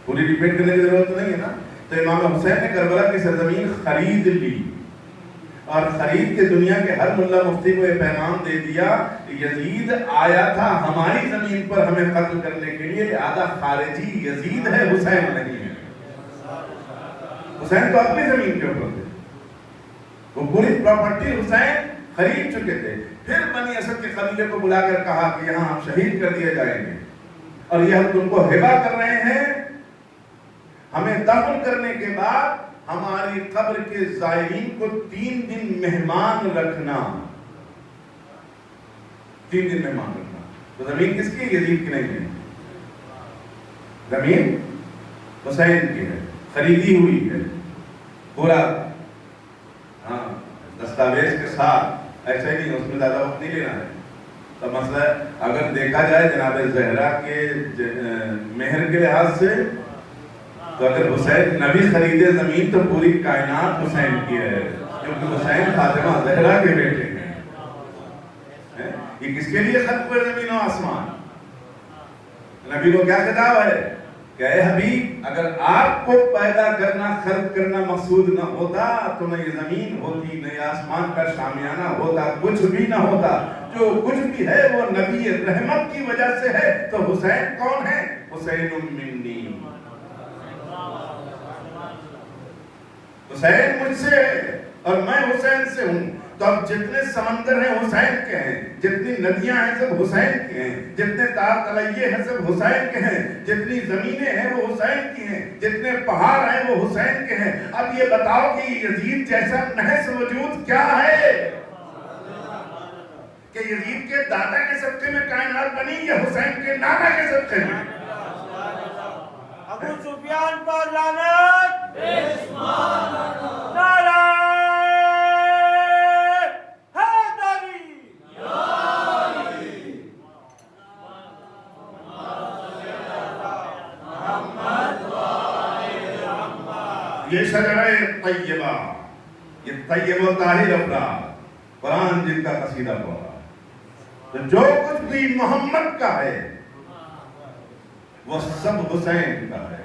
پوری ریپیٹ کرنے کی ضرورت نہیں ہے نا۔ تو امام حسین نے کربلا کی سرزمین خرید لی، اور خرید کے دنیا کے ہر ملا مفتی کو یہ پیغام دے دیا کہ یزید آیا تھا ہماری زمین پر ہمیں قتل کرنے کے لیے، لہذا خارجی یزید ہے، حسین نہیں ہے۔ حسین تو اپنی زمین کے اوپر تھے، وہ پوری پراپرٹی حسین خرید چکے تھے۔ پھر بنی اسد کے قبیلے کو بلا کر کہا کہ یہاں ہم شہید کر دیے جائیں گے، اور یہ ہم تم کو ہبہ کر رہے ہیں، ہمیں دفن کرنے کے بعد ہماری قبر کے زائرین کو 3 دن مہمان رکھنا، 3 دن مہمان رکھنا۔ تو زمین کس کی؟ یزید کی نہیں ہے، زمین حسین کی ہے، خریدی ہوئی ہے پورا، ہاں دستاویز کے ساتھ، ایسا ہی نہیں، اس میں زیادہ وقت نہیں لینا ہے۔ تو مسئلہ اگر دیکھا جائے جناب زہرا کے مہر کے لحاظ سے، تو اگر حسین نبی خریدے زمین تو پوری کائنات حسین کی ہے، کیونکہ حسین فاطمہ زہرا کے بیٹے ہیں۔ یہ کس کے لیے خلق ہوئے زمین و آسمان؟ نبی کو کیا خطاب ہے کہ اے حبیب، اگر آپ کو پیدا کرنا، خلق کرنا مقصود نہ ہوتا تو نہ یہ زمین ہوتی، نہ یہ آسمان کا شامیانہ ہوتا، کچھ بھی نہ ہوتا۔ جو کچھ بھی ہے وہ نبی رحمت کی وجہ سے ہے۔ تو حسین کون ہے؟ حسین منی، حسین مجھ سے ہے اور میں حسین سے ہوں۔ تو اب جتنے سمندر ہیں حسین کے ہیں، جتنی ندیاں ہیں سب حسین کے ہیں، جتنے تار تلئیے ہیں سب حسین کے ہیں، جتنی زمینیں ہیں وہ حسین کی ہیں، جتنے پہاڑ ہیں وہ حسین کے ہیں۔ اب یہ بتاؤ کہ یزید جیسا نحس وجود کیا ہے کہ یزید کے دادا کے صدقے میں کائنات بنی یا حسین کے نانا کے صدقے میں؟ ابو سفیان پر لعنت، نعرہ حیدری، یہ شجرہ طیبہ، یہ طیب و طاہر افراد، قرآن جن کا قصیدہ پڑھا، تو جو کچھ بھی محمد کا ہے وہ سب حسین کا ہے،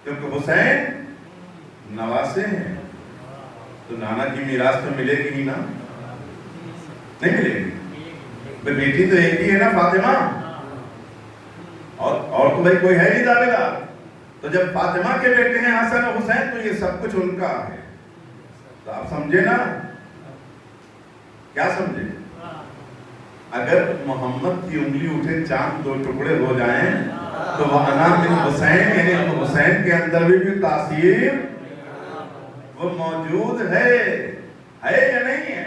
کیونکہ حسین نواسے ہیں، تو نانا کی میراث تو ملے گی ہی نا، نہیں ملے گی؟ بیٹی تو ایک ہی ہے نا، فاطمہ، اور تو بھائی کوئی ہے نہیں دعوے دار۔ تو جب فاطمہ کے بیٹے ہیں حسن و حسین تو یہ سب کچھ ان کا ہے۔ تو آپ سمجھے نا؟ کیا سمجھے؟ اگر محمد کی انگلی اٹھے چاند 2 ٹکڑے ہو جائیں تو وہ انا من حسین، یعنی حسین کے اندر بھی تاثیر وہ موجود ہے یا نہیں ہے؟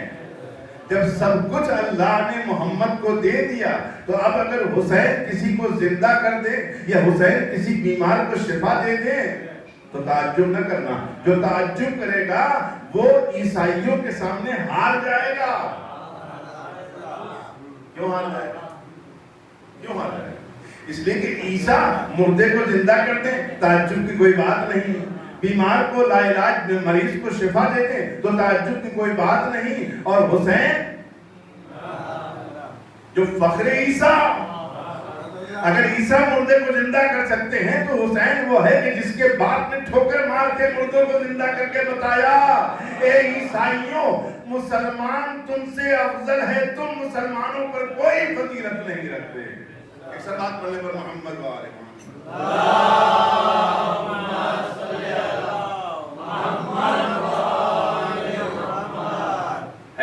جب سب کچھ اللہ نے محمد کو دے دیا تو اب اگر حسین کسی کو زندہ کر دے یا حسین کسی بیمار کو شفا دے دے تو تعجب نہ کرنا، جو تعجب کرے گا وہ عیسائیوں کے سامنے ہار جائے گا۔ کیوں ہار جائے گا؟ کیوں ہار جائے گا؟ اس لیے کہ عیسیٰ مردے کو زندہ کرتے ہیں، تعجب کی کوئی بات نہیں، بیمار کو لا علاج مریض کو شفا دیتے ہیں تو تعجب کی کوئی بات نہیں، اور حسین جو فخر عیسیٰ، اگر عیسیٰ مردے کو زندہ کر سکتے ہیں تو حسین وہ ہے کہ جس کے باپ نے ٹھوکر مار کے مردوں کو زندہ کر کے بتایا، اے عیسائیوں، مسلمان تم سے افضل ہے، تم مسلمانوں پر کوئی فضیلت نہیں رکھتے۔ ایک صلوات پڑھنے پر محمد و آل ہے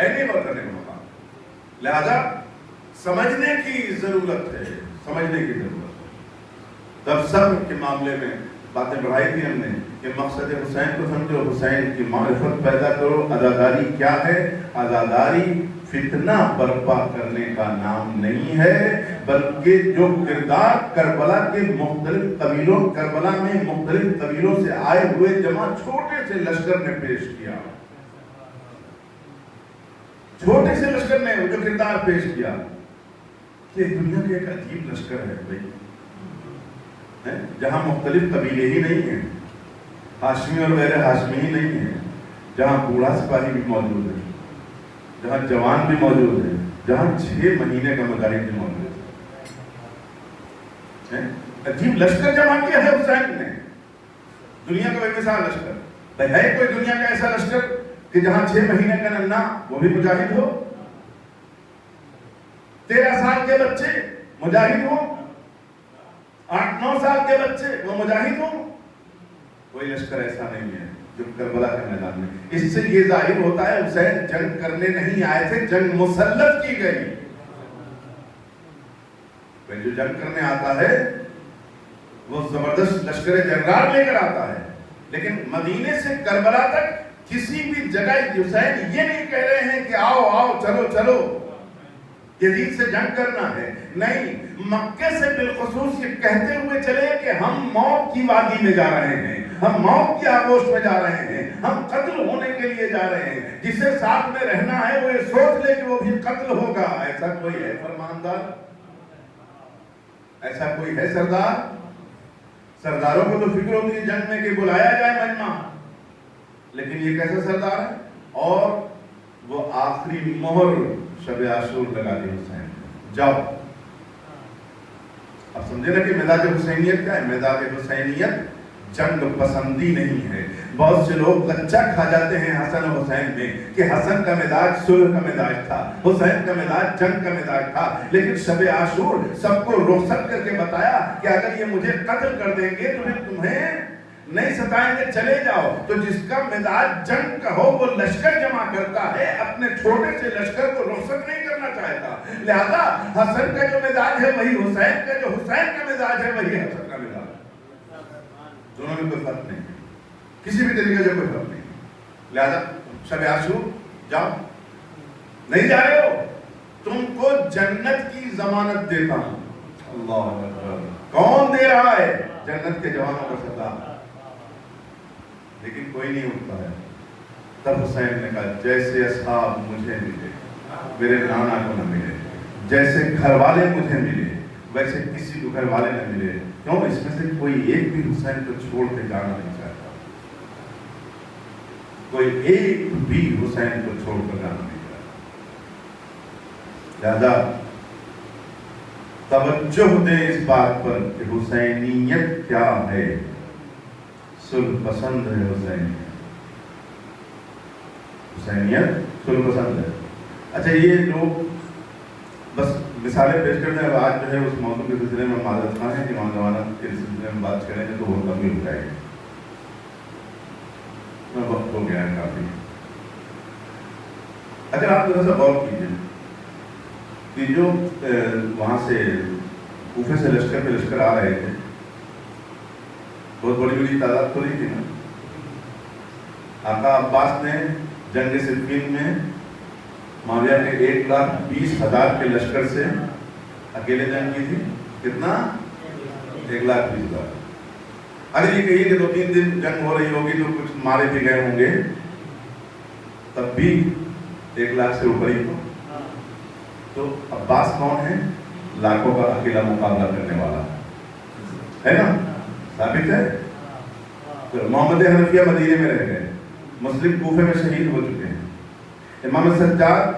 نہیں بات کرنے کا مقام۔ لہذا سمجھنے کی ضرورت ہے، سمجھنے کی ضرورت ہے۔ تب سب کے معاملے میں باتیں بڑھائی تھی ہم نے کہ مقصد حسین کو سمجھو، حسین کی معرفت پیدا کرو۔ عزاداری کیا ہے؟ عزاداری فتنہ برپا کرنے کا نام نہیں ہے، بلکہ جو کردار کربلا کے مختلف قبیلوں، کربلا میں مختلف قبیلوں سے آئے ہوئے جمع چھوٹے سے لشکر نے پیش کیا، چھوٹے سے لشکر نے جو کردار پیش کیا، یہ دنیا کے ایک عجیب لشکر ہے بھائی، جہاں مختلف قبیلے ہی نہیں ہیں، ہاشمی اور غیر ہاشمی ہی نہیں ہیں، جہاں بوڑھا سپاہی بھی موجود ہے، جہاں جوان بھی موجود ہے، جہاں 6 مہینے کا مجاہد بھی موجود ہے۔ عجیب لشکر جمع کیا ہے حسین نے، دنیا کا بے مثال لشکر۔ ہے کوئی دنیا کا ایسا لشکر کہ جہاں 6 مہینے کا ننھا وہ بھی مجاہد ہو، 13 سال کے بچے مجاہد ہو، 8-9 سال کے بچے وہ مجاہد ہو؟ کوئی لشکر ایسا نہیں ہے جو کربلا کے میدان میں۔ اس سے یہ ظاہر ہوتا ہے حسین جنگ کرنے نہیں آئے تھے، جنگ مسلط کی گئی۔ جو جنگ کرنے آتا ہے وہ زبردست لشکر جنرال لے کر آتا ہے، لیکن مدینے سے کربلا تک کسی بھی جگہ حسین یہ نہیں کہہ رہے ہیں کہ آؤ آؤ چلو چلو یزید سے جنگ کرنا ہے، نہیں، مکے سے بالخصوص یہ کہتے ہوئے چلے کہ ہم موت کی وادی میں جا رہے ہیں، ہم موت کی آغوش میں جا رہے ہیں، ہم قتل ہونے کے لیے جا رہے ہیں، جسے ساتھ میں رہنا ہے وہ یہ سوچ لے کہ وہ بھی قتل ہوگا۔ ایسا کوئی ہے فرماندار؟ ایسا کوئی ہے سردار؟ سرداروں کو تو فکر ہوتی ہے جنگ میں کہ بلایا جائے مجمع، لیکن یہ کیسا سردار ہے؟ اور وہ آخری مہر شب عاشور لگا دی حسین، جاؤ۔ اب سمجھے نا کہ مزاج حسینیت کیا ہے؟ مزاج حسینیت جنگ پسندی نہیں ہے۔ بہت سے لوگ کچا کھا جاتے ہیں حسن و حسین میں کہ حسن کا مزاج صلح کا مزاج تھا، حسین کا مزاج جنگ کا مزاج تھا، لیکن شب عاشور سب کو رخصت کر کے بتایا کہ اگر یہ مجھے قتل کر دیں گے تو پھر تمہیں نہیں ستائیں گے، چلے جاؤ۔ تو جس کا مزاج جنگ کا ہو وہ لشکر جمع کرتا ہے، اپنے چھوٹے سے لشکر کو رخصت نہیں کرنا چاہتا۔ لہذا حسن کا جو مزاج ہے وہی حسین کا، جو حسین کا مزاج ہے وہی حسن کا مزاج، دونوں میں کوئی فرق نہیں، کسی بھی طریقے سے کوئی فرق نہیں۔ لہذا شب عاشور جاؤ، نہیں جا رہے ہو تم کو جنت کی ضمانت دیتا ہوں۔ اللہ اکبر، کون دے رہا ہے؟ جنت کے جوانوں کا سردار، لیکن کوئی نہیں اٹھتا ہے۔ تب حسین نے کہا جیسے اصحاب مجھے ملے میرے نانا کو نہ ملے، جیسے گھر والے مجھے ملے ویسے کسی کو گھر والے نہ ملے، کیوں؟ اس میں سے کوئی ایک بھی حسین کو چھوڑ کے جانا نہیں چاہتا، کوئی ایک بھی حسین کو چھوڑ کر جانا نہیں چاہتا۔ لہذا توجہ دیں اس بات پر کہ حسینیت کیا ہے۔ صلح پسند ہے حسینیت، حسینیت صلح پسند ہے۔ اچھا، یہ لوگ بس مثالیں پیش کرتے ہیں۔ آج جو ہے اس موضوع کے سلسلے میں معذرت خواہ ہیں کہ نوجوانوں کے سلسلے میں بات کریں گے تو وہ کمی ہو جائے گی، وقت ہو گیا ہے کافی۔ اگر آپ تھوڑا سا غور کیجیے کہ جو وہاں سے کوفے سے لشکر پہ لشکر آ رہے تھے، بہت بڑی بڑی تعداد تو نہیں تھی نا۔ آقا عباس نے جنگ صفین میں معاویہ کے 1,20,000 کے لشکر سے اکیلے جنگ کی تھی۔ کتنا؟ 1,20,000۔ اگر یہ کہیے کہ 2-3 دن جنگ ہو رہی ہوگی تو کچھ مارے بھی گئے ہوں گے، تب بھی 1,00,000 سے اوپر ہی ہو۔ تو عباس کون ہے؟ لاکھوں کا اکیلا مقابلہ کرنے والا ہے نا، ثابت ہے۔ محمد حنفیہ مدینے میں رہ گئے، مسلم کوفے میں شہید ہو چکے ہیں۔ امام سجاد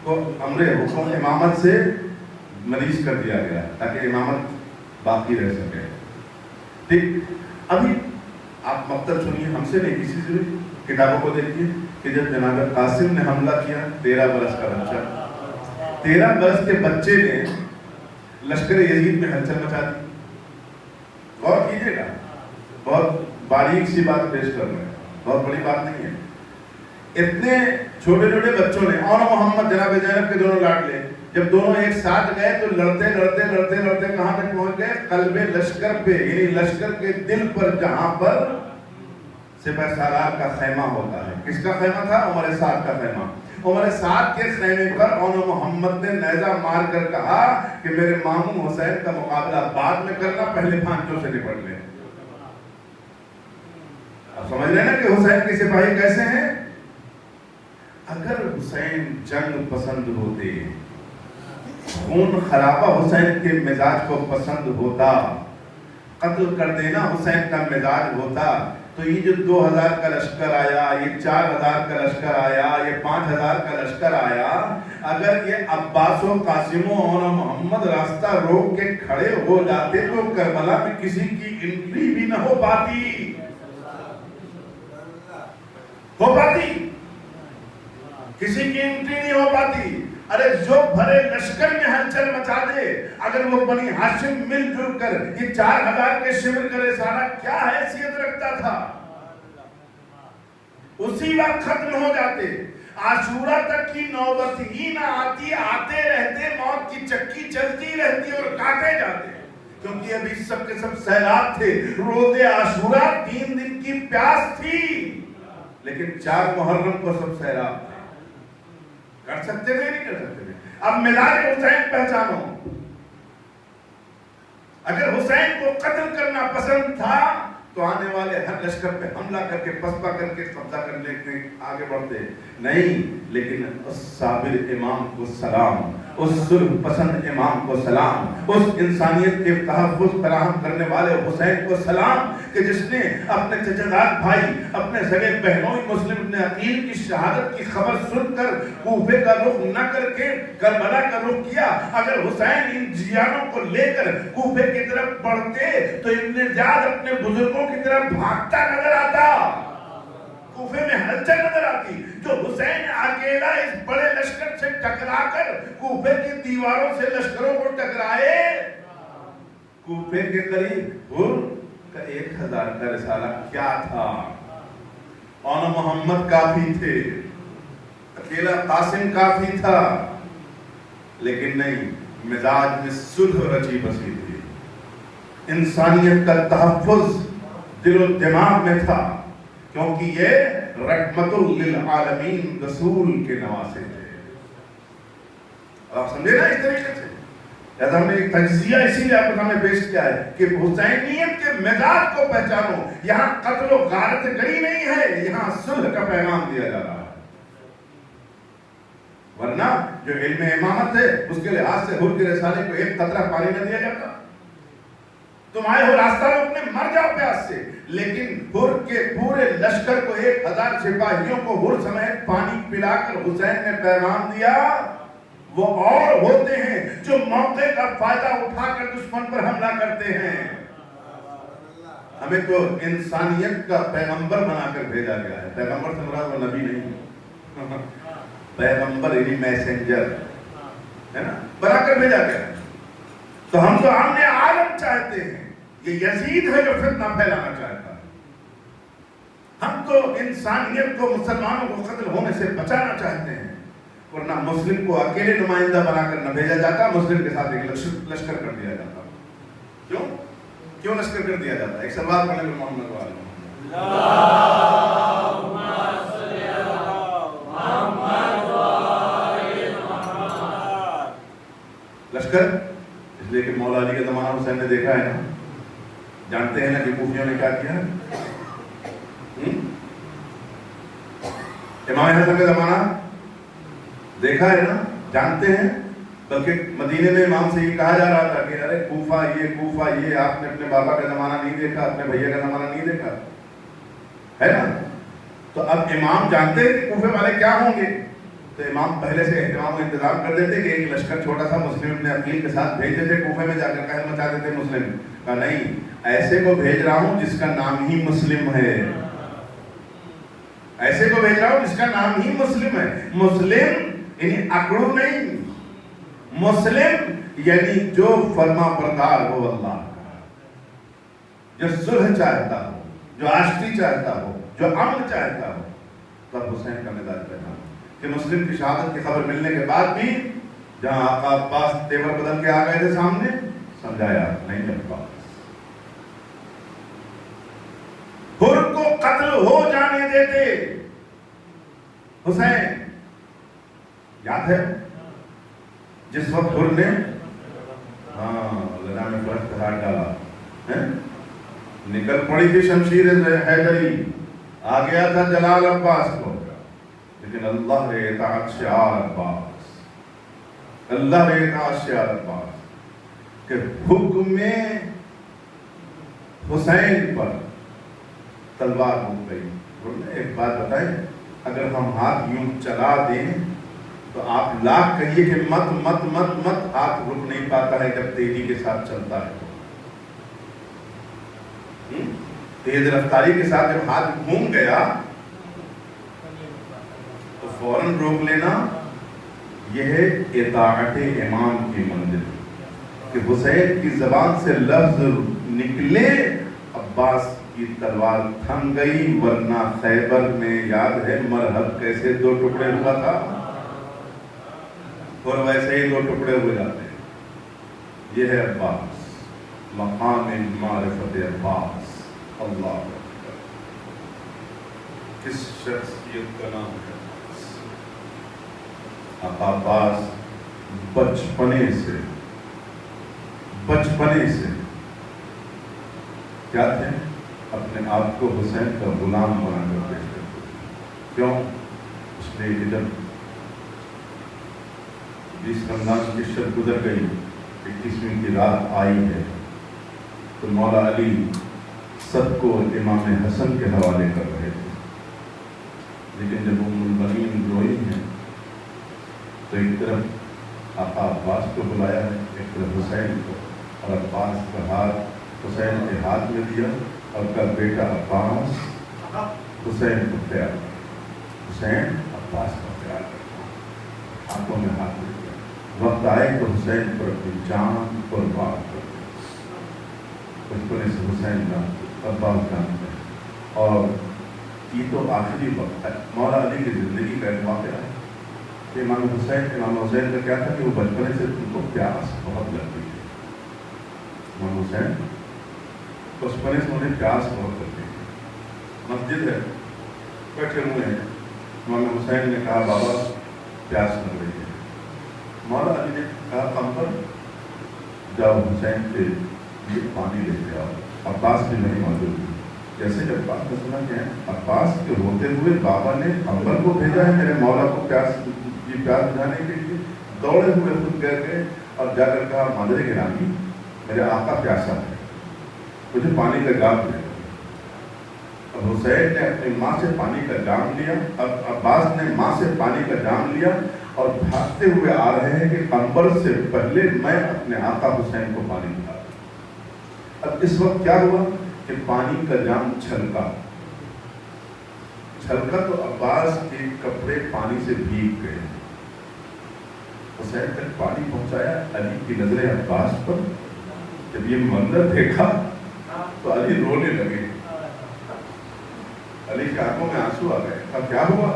کو امر حکم امامت سے مریض کر دیا گیا تاکہ امامت باقی رہ سکے. ٹھیک. ابھی آپ مقتل سنیے, ہم سے نہیں کسی سے بھی کتابوں کو دیکھیے کہ جب جناب قاسم نے حملہ کیا 13 برس کا بچہ, 13 برس کے بچے نے لشکر یزید میں ہلچل مچا دی. غور کیجیے گا, بہت باریک سی بات پیش کر رہے ہیں, بہت بڑی بات نہیں ہے. اتنے چھوٹے چھوٹے بچوں نے, اور محمد جناب زینب کے دونوں لاڈلے, جب دونوں ایک ساتھ گئے تو لڑتے لڑتے لڑتے لڑتے کہاں تک پہنچ گئے؟ قلب لشکر پہ, یعنی لشکر کے دل پر, جہاں پر سپہ سالار کا خیمہ ہوتا ہے. کس کا خیمہ تھا؟ عمر سعد کا خیمہ. عمر سعد کے خیمے پر اون محمد نے نیزہ مار کر کہا کہ میرے ماموں حسین کا مقابلہ بعد میں کرنا, پہلے پھانچوں سے نپٹ لیں. اب سمجھ رہے نا کہ حسین کے سپاہی کیسے ہیں؟ اگر حسین جنگ پسند ہوتے, خون خرابہ حسین کے مزاج کو پسند ہوتا, قتل کر دینا حسین کا مزاج ہوتا, تو یہ جو 2000 کا لشکر آیا, یہ 4000 کا لشکر آیا, یہ 5000 کا لشکر آیا, اگر یہ عباس و قاسم اور محمد راستہ روک کے کھڑے ہو جاتے تو کربلا میں کسی کی انٹری بھی نہ ہو پاتی. کسی کی انٹری نہیں ہو پاتی. ارے جو بھرے لشکر میں ہلچل مچا دے, اگر وہ بنی ہاشم مل جل کر یہ 4000 کے شمر کرے, سارا کیا حیثیت رکھتا تھا, اسی وقت ختم ہو جاتے. عاشورہ تک کی نوبت ہی نہ آتی, آتے رہتے, موت کی چکی چلتی رہتی اور کاٹے جاتے, کیونکہ ابھی سب کے سب سیلاب تھے. روزے عاشورہ 3 دن کی پیاس تھی, لیکن 4 محرم کو سب سیلاب تھے. کر سکتے تھے نہیں کر سکتے تھے. اب مزاج حسین پہچانو. اگر حسین کو قتل کرنا پسند تھا تو آنے والے ہر لشکر پہ حملہ کر کے, پسپا کر کے, قبضہ کر لے کے آگے بڑھتے نہیں. لیکن اس صابر امام کو سلام, اس صلح پسند امام کو سلام, اس انسانیت کے تحفظ فراہم کرنے والے حسین کو سلام, کہ جس نے اپنے چچادار بھائی, اپنے سگے بہنوئی مسلم ابن عقیل کی شہادت کی خبر سن کر کوفے کا رخ نہ کر کے کربلا کا رخ کیا. اگر حسین ان جیانوں کو لے کر کوفے کی طرف بڑھتے تو ابن زیاد اپنے بزرگوں کی طرف بھاگتا نظر آتا, کوفے میں ہلچل نظر آتی. جو حسین اکیلا اس بڑے لشکر سے ٹکرا کر کوفے کی دیواروں سے لشکروں کو ٹکرائے, کوفے کے قریب ہر کا 1000 کا رسالہ کیا تھا؟ اون محمد کافی تھے, اکیلا قاسم کافی تھا, لیکن نہیں, مزاج میں صلح رچی بسی تھی. انسانیت کا تحفظ دل و دماغ میں تھا, کیونکہ یہ رحمت للعالمین رسول کے نواسے تھے. آپ سمجھے نا اس طریقے سے؟ لہذا ہم نے ایک تجزیہ اسی لیے آپ کے سامنے پیش کیا ہے کہ حسینیت کے مزاج کو پہچانو. یہاں قتل و غارت گری نہیں ہے, یہاں صلح کا پیغام دیا جا رہا ہے. ورنہ جو علم امامت ہے اس کے لحاظ سے حر کے رسالے کو ایک قطرہ پانی نہ دیا جاتا. تم آئے ہو راستہ روکنے, مر جاؤ پیاس سے, لیکن حر کے پورے لشکر کو 1000 سپاہیوں کو حر سمیت پانی پلا کر حسین نے پیغام دیا. وہ اور ہوتے ہیں جو موقع کا فائدہ اٹھا کر دشمن پر حملہ کرتے ہیں. ہمیں تو انسانیت کا پیغمبر بنا کر بھیجا گیا ہے. پیغمبر سے مراد وہ نبی نہیں, پیغمبر یعنی میسنجر ہے نا, بنا کر بھیجا گیا ہے. تو ہم تو امن عالم چاہتے ہیں, یہ یزید ہے جو فتنہ پھیلانا چاہتا ہے. ہم تو انسانیت کو, مسلمانوں کو قتل ہونے سے بچانا چاہتے ہیں, ورنہ مسلم کو اکیلے نمائندہ بنا کر نہ بھیجا جاتا, مسلم کے ساتھ ایک لشکر کر دیا جاتا. کیوں لشکر کر دیا جاتا ہے؟ ایک سوال پڑھنے میں محمد والے لشکر, اس لیے کہ مولا علی کا زمانہ حسین نے دیکھا ہے نا, جانتے ہیں نا کہ کوفیوں نے کیا کیا. امام حسن کا زمانہ دیکھا ہے نا, جانتے ہیں. بلکہ مدینے میں امام سے یہ کہا جا رہا تھا کہ ارے کوفہ یہ آپ نے اپنے بابا کا زمانہ نہیں دیکھا, اپنے بھیا کا زمانہ نہیں دیکھا ہے نا. تو اب امام جانتے ہیں کہ کوفے والے کیا ہوں گے, تو امام پہلے سے اہتمام و انتظام کر دیتے کہ ایک لشکر چھوٹا سا مسلم ابن عقیل کے ساتھ بھیج دیتے کوفے میں جا کر قہر مچا دیتے مسلم. کہا نہیں، ایسے کو بھیج رہا ہوں جس کا نام ہی مسلم ہے. ایسے کو بھیج رہا ہوں جس کا نام ہی مسلم ہے. مسلم یعنی اکڑو نہیں، مسلم یعنی جو فرما بردار ہو اللہ کا، جو صلح چاہتا ہو، جو آشتی چاہتا ہو، جو امن چاہتا ہو. تب حسین کا مزاج پہنا کہ مسلم کی شہادت کی خبر ملنے کے بعد بھی جہاں آقا عباس تیور بدل کے آ گئے تھے سامنے، سمجھایا نہیں عباس، حر کو قتل ہو جانے دیتے. حسین یاد ہے جس وقت حر نے لگا میں فرق ہاتھ ڈالا، نکل پڑی تھی شمشیر حیدری، آ گیا تھا جلال عباس کو، لیکن اللہ نے اطاعت شعار عباس، اللہ نے اطاعت شعار عباس کہ حکم حسین پر تلوار ہو گئی. ایک بات بتائیں، اگر ہم ہاتھ یوں چلا دیں تو آپ لاکھ کہیے کہ مت مت مت مت، ہاتھ رک نہیں پاتا ہے جب تیزی کے ساتھ چلتا ہے. تیز رفتاری کے ساتھ جب ہاتھ گھوم گیا تو فوراً روک لینا. یہ ہے اطاعت امام کی منزل کہ حسین کی زبان سے لفظ نکلے عباس کی تلوار تھم گئی، ورنہ خیبر میں یاد ہے مرحب کیسے دو ٹکڑے ہوا تھا، اور ویسے ہی دو ٹکڑے ہوئے جاتے ہیں. یہ ہے عباس، مقام معرفت عباس. اللہ اکبر، کس شخصیت کا نام ہے آقا عباس. بچپنے سے کیا تھے؟ اپنے آپ کو حسین کا غلام بنا کر پیش کرتے. کیوں؟ اس لیے کہ جب 20 رمضان کی شب گزر گئی، 21ویں کی رات آئی ہے، تو مولا علی سب کو امام حسن کے حوالے کر رہے تھے. لیکن جب ام البنین روئی ہیں تو ایک طرف آقا عباس کو بلایا ہے، ایک طرف حسین کو، اور عباس کا ہاتھ حسین کے ہاتھ میں دیا اور کا بیٹا عباس حسین کو پیار، حسین عباس کا پیار کرتا، ہاتھوں میں ہاتھ لے دیا. وقت آئے تو حسین پر اپنی جان قربان کر دیا. بچپنے سے حسین جانتے، عباس جانتے ہیں. اور یہ تو آخری وقت ہے مولا علی کی زندگی کا ایک واقعہ ہے کہ امام حسین کا کیا تھا کہ وہ بچپنے سے ان کو پیاس بہت لگتی تھی. امام حسین بچپنے سے انہیں پیاس بہت لگتی تھی. مسجد ہے، بیٹھے ہوئے ہیں، امام حسین نے کہا بابا پیاس لگ رہی ہے. مولا علی نے کہا قمر جاؤ حسین کے لیے پانی لے کے آؤ. عباس بھی نہیں موجود تھی. جیسے جب بات نے سنا کہ عباس کے ہوتے ہوئے بابا نے قمر کو بھیجا ہے میرے مولا کو پیاس بجھانے کے لیے، دوڑے ہوئے خود گئے اور جا کر کہا مادر گرامی میرے آقا پیاسا ہے، مجھے پانی کا جام دے. اب حسین نے اپنی ماں سے پانی کا جام لیا، اب عباس نے ماں سے پانی کا جام لیا اور بھاگتے ہوئے آ رہے ہیں کہ قمر سے پہلے میں اپنے آقا حسین کو پانی پلا. اب اس وقت کیا ہوا کہ پانی کا جام چھلکا تو عباس کے کپڑے پانی سے بھیگ گئے. حسین تک پانی پہنچایا. علی کی نظریں عباس پر، جب یہ منظر دیکھا تو علی رونے لگے. علی کی آنکھوں میں آنسو آ گئے. اب کیا ہوا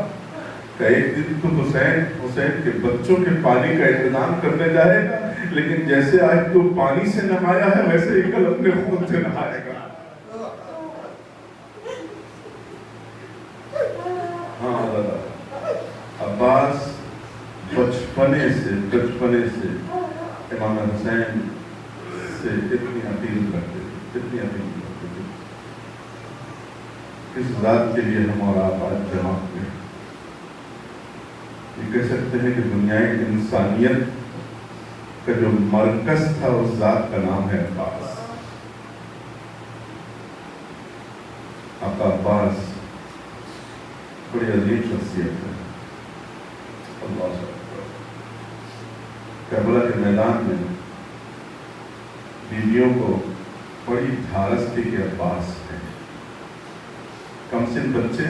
کہ ایک دن تو حسین کے بچوں کے پانی کا انتظام کرنے جائے گا، لیکن جیسے آج تو پانی سے نہایا ہے ویسے ہی کل اپنے خون سے نہائے گا. عباس بچپنے سے امام حسین سے اتنی اپیل کرتے تھے. اس ذات کے لیے ہم اور آپ آج جمع ہوئے. یہ کہہ سکتے ہیں کہ دنیائے انسانیت کا جو مرکز تھا اس ذات کا نام ہے عباس. آقا عباس بڑی عظیم شخصیت ہے. اللہ کربلا کے میدان میں بیویوں کو بڑی دھارس تھی کہ عباس ہے. کم سن بچے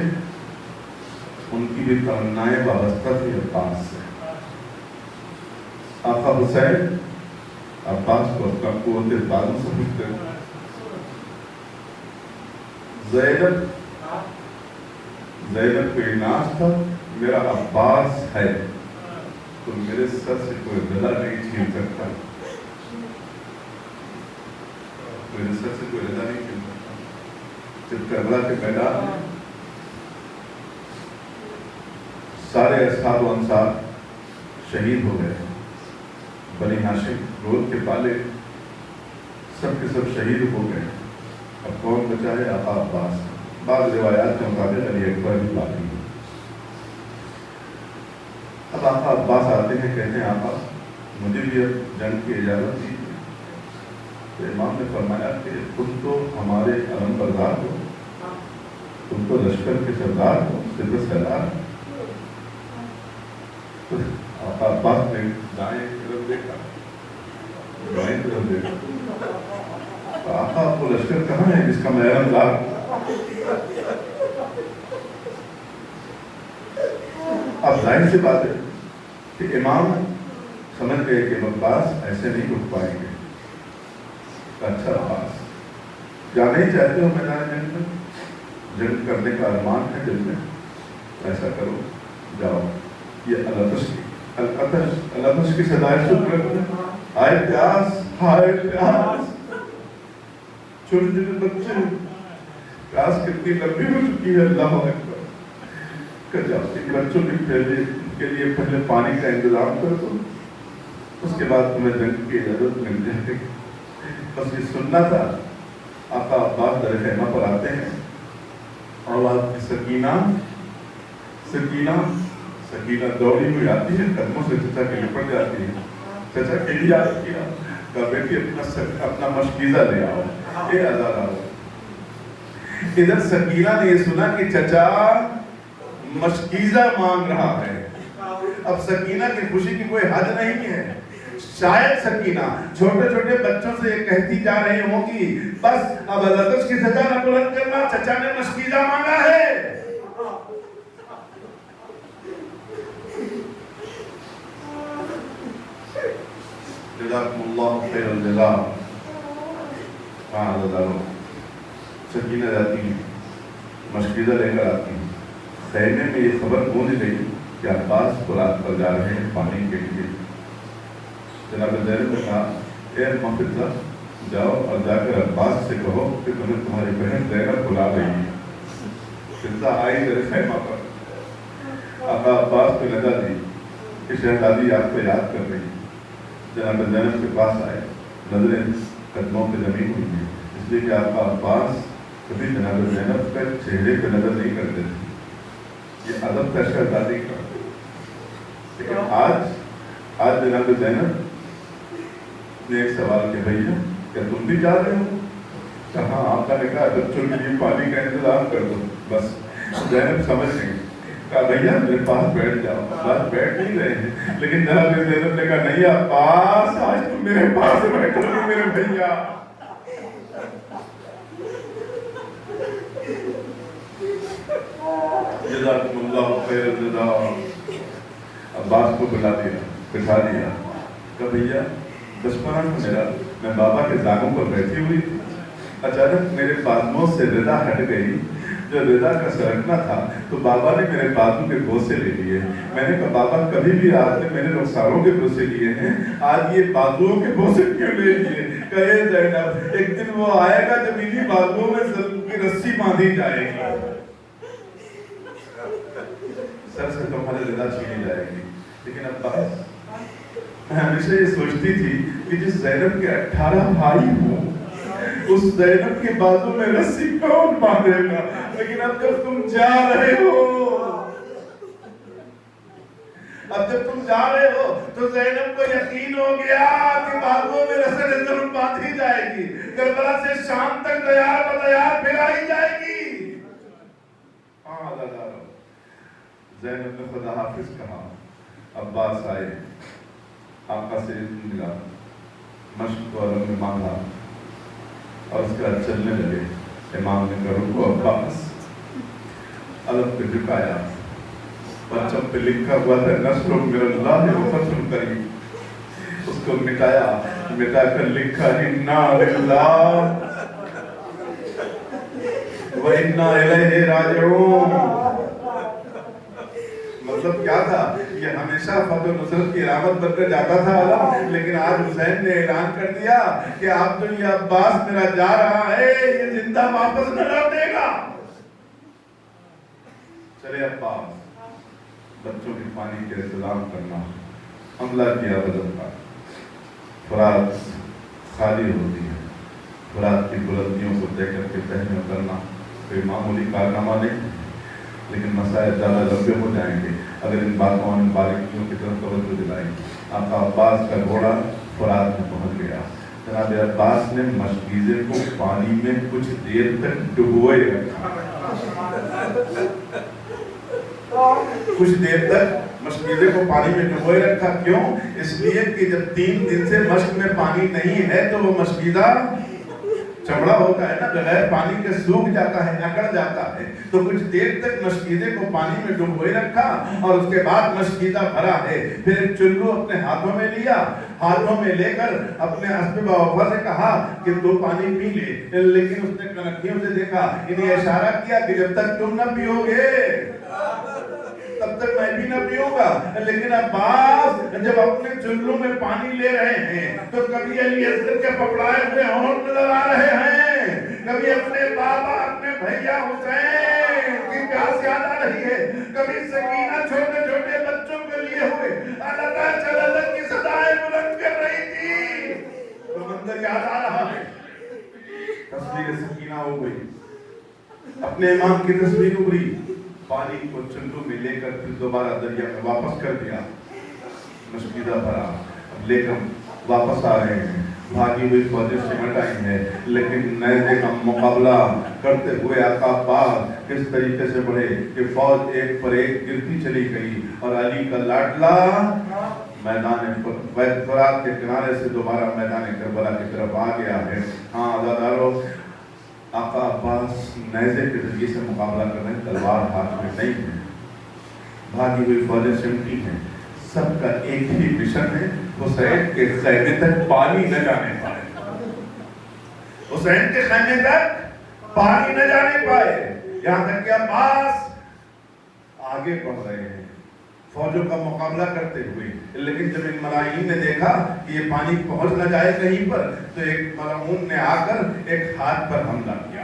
ان کی بھی تمنائیں وابستہ تھی عباس سے. آقا حسین عباس کو اپنا قوت بازو سمجھتے ہیں. زینب کو اناج تھا میرا عباس ہے تو میرے سر سے کوئی گلا نہیں چھین سکتا, میرے سر سے کوئی گلا نہیں چھین سکتا. جب کربلا کے میدان میں سارے اصحاب و انصار شہید ہو گئے, بنی ہاشم گود کے پالے سب کے سب شہید ہو گئے. اب کون بچا ہے؟ آقا عباس. بعض روایات کے مطابق علی اکبر بھی باقی ہے. اب آقا عباس آتے ہیں, کہتے ہیں آقا مجھے بھی اب جنگ کی اجازت دی. تو امام نے فرمایا کہ تم تو ہمارے علم بردار ہو, تم تو لشکر کے سردار ہو, سپہ سالار. تو آقا عباس نے دائیں طرف دیکھا, بائیں طرف دیکھا. آقا آپ کو لشکر کہاں ہے جس کا میں علمدار ہوں؟ اب ظاہر سی بات ہے کہ امام سمجھ گئے کہ عباس ایسے نہیں رک پائیں گے. اچھا عباس جانا ہی چاہتے ہو میدان جنگ میں, جنگ کرنے کا ارمان ہے دل میں, ایسا کرو جاؤ. یہ العطش کی صدائے سن رہے ہیں, ہائے پیاس, ہائے پیاس. چھوٹے چھوٹے بچے, پیاس کتنی لمبی ہو چکی ہے. اللہ اکبر. بچوں کے لیے پہلے پانی کا انتظام کر دو, اس کے بعد تمہیں جنگ کی اجازت مل جائے گی. بس یہ سننا تھا. آقا عباس در خیمہ پر آتے ہیں اور آپ کی سکینہ سکینہ دوڑی ہوئی آتی ہے, قدموں سے چچا کے لپٹ جاتی ہے. چچا کے لیے یاد کیا, کہا بیٹی اپنا مشکیزہ لے آؤ, یہ آزاد آؤ. ادھر سکینہ نے یہ سنا کہ چچا مشکیزہ مانگ رہا ہے. اب سکینہ کی خوشی کی کوئی حد نہیں ہے. شاید سکینہ چھوٹے چھوٹے بچوں سے یہ کہتی جا رہی ہوں کہ بس اب العطش کی سزا نہ بلند کرنا, چچا نے مشکیزہ مانگا ہے. جزاکم اللہ خیر الجزا. سکینہ جاتی ہیں, مشکیزہ لے کر آتی ہیں. خیمے میں یہ خبر گونج گئی کہ عباس قرآن پر جا رہے ہیں پانی کے لیے. جناب زینب نے کہا اے محفظہ جاؤ اور جا کر عباس سے کہو کہ تمہیں تمہاری بہن زینب بلا رہی ہے. فضہ آئی میرے خیمہ پر. آقا عباس کو نظر دی کہ شہزادی آپ کو یاد کر رہی. جناب زینب کے پاس آئے, نظریں قدموں پہ جمی ہوئی ہیں, اس لیے کہ آقا عباس کبھی جناب زینب کے چہرے پہ نظر نہیں کرتے تھے. یہ ادب تھا شہزادی کا. لیکن آج جناب زینب نے ایک سوال کیا, بھیا کیا تم بھی جا رہے ہو؟ کہاں. آقا نے کہا بچوں کے لیے پانی کا انتظام کر دو. بس زینب سمجھ گئی. کہا بھیا میرے پاس بیٹھ جاؤ. بس بیٹھ نہیں رہے ہیں, لیکن جناب زینب نے کہا نہیں عباس آج تم میرے پاس بیٹھو گے میرے بھیا. جزاکم اللہ خیر الجزا. عباس کو بلا دیا, بٹھا دیا. کہا بھیا بچپنا تھا میرا, میں بابا کے زانوں پر بیٹھی ہوئی تھی, اچانک میرے بازوؤں سے رضا ہٹ گئی. جو رضا کا سرکنا تھا تو بابا نے میرے بازو کے بوسے لے لیے. میں نے کہا بابا کبھی بھی آپ نے میرے رخساروں کے بوسے لیے ہیں, آج یہ بازوؤں کے بوسے کیوں لے لیے؟ کہے زینب ایک دن وہ آئے گا جب انہی بازوؤں میں ظلم کی رسی باندھی جائے گی, سر سے تمہاری رضا چھینی جائے گی. لیکن عباس میں ہمیشہ یہ سوچتی تھی کہ جس زینب کے 18 بھائی ہوں اس زینب کے بازو میں رسی کون باندھے گا. لیکن اب جب تم جا رہے ہو تو زینب کو یقین ہو گیا کہ بازو میں رسی ضرور باندھی جائے گی. کربلا سے شام تک تیار بدیار پھرائی جائے گی. ہاں زینب نے خدا حافظ کہا. عباس آئے, آقا سے ملا، مشق کو علم میں مانگا اور اس کے بعد چلنے لگے۔ امام نے کہا رکو عباس، علم پہ جھکایا، پرچم پہ لکھا ہوا تھا نصر من اللہ و فتح قریب، اس کو مٹایا، مٹا کر لکھا انا للہ و انا الیہ راجعون۔ مطلب کیا تھا؟ یہ ہمیشہ فتح و نصرت کی علامت بن کر جاتا تھا علم، لیکن آج حسین نے اعلان کر دیا کہ اب تو یہ عباس میرا جا رہا ہے، یہ زندہ واپس نہ لوٹے گا۔ چلے عباس، بچوں کے پانی کے انتظام کرنا۔ حملہ کیا بدر کا، فرات خالی ہوتی ہے، فرات کی بلندیوں کو طے کر کے پہنے اترنا کوئی معمولی کارنامہ نہیں، لیکن مسائل زیادہ لمبے ہو جائیں گے اگر ان باتوں اور ان باریکیوں کی طرف توجہ دلائیں۔ آقا عباس کا گھوڑا فرات میں پہنچ گیا۔ جناب عباس نے مشکیزے کو پانی میں کچھ دیر تک ڈبوئے رکھا، کچھ دیر تک مشکیزے کو پانی میں ڈبوئے رکھا۔ کیوں؟ اس لیے کہ جب 3 دن سے مشک میں پانی نہیں ہے تو وہ مشکیزہ چمڑا ہوتا ہے نا، بغیر پانی کے سوکھ جاتا ہے، اکڑ جاتا ہے۔ تو کچھ دیر تک مشکیزے کو پانی میں ڈبوئے رکھا اور اس کے بعد مشکیزہ بھرا ہے۔ پھر ایک چلو اپنے ہاتھوں میں لیا، ہاتھوں میں لے کر اپنے اسب باوفا سے کہا کہ تو پانی پی لے، لیکن اس نے کنکھیوں سے دیکھا، انہیں اشارہ کیا کہ جب تک تم نہ پیو گے تب تک میں بھی نہ پیوں گا۔ لیکن عباس جب اپنے چلوں میں پانی لے رہے ہیں تو کبھی علی اصغر کے پکڑائے ہوئے ہونٹ نظر آ رہے ہیں، کبھی اپنے بابا اپنے بھیا حسین کی پیاس یاد آ رہی ہے، کبھی سکینہ چھوٹے چھوٹے بچوں کے لیے ہوئے اللہ چلالت کی صدائیں بلند کر رہی تھی، تو منظر یاد آ رہا ہے۔ تصویر سکینہ ہو گئی، اپنے امام کی تصویر ابھری، پانی کو چلو میں لے کر پھر دوبارہ دریا میں واپس کر دیا، مشکیزہ بھرا، اب لے کر واپس آ رہے ہیں۔ بھاگی ہوئی فوجیں سمٹ آئی ہیں، لیکن نیزے کا مقابلہ کرتے ہوئے آقا عباس کس طریقے سے بڑھے کہ فوج ایک پر ایک گرتی چلی گئی اور علی کا لاڈلا میدان فرات کے کنارے سے دوبارہ میدان کربلا کی طرف آ گیا ہے۔ ہاں عزادارو، آقا عباس نیزے کے ذریعے سے مقابلہ کر رہے ہیں، تلوار ہاتھ میں نہیں ہے، بھاگی ہوئی فوجیں سمٹی ہیں، سب کا ایک ہی مشن ہے، حسین کے خیمے تک پانی نہ جانے پائے، حسین کے خیمے تک پانی نہ جانے پائے۔ یہاں تک کہ عباس آگے بڑھ رہے ہیں فوجوں کا مقابلہ کرتے ہوئے، لیکن جب ان ملائین نے دیکھا کہ یہ پانی پہنچ نہ جائے کہیں پر تو ایک ملعون نے آ کر ایک ہاتھ پر حملہ کیا،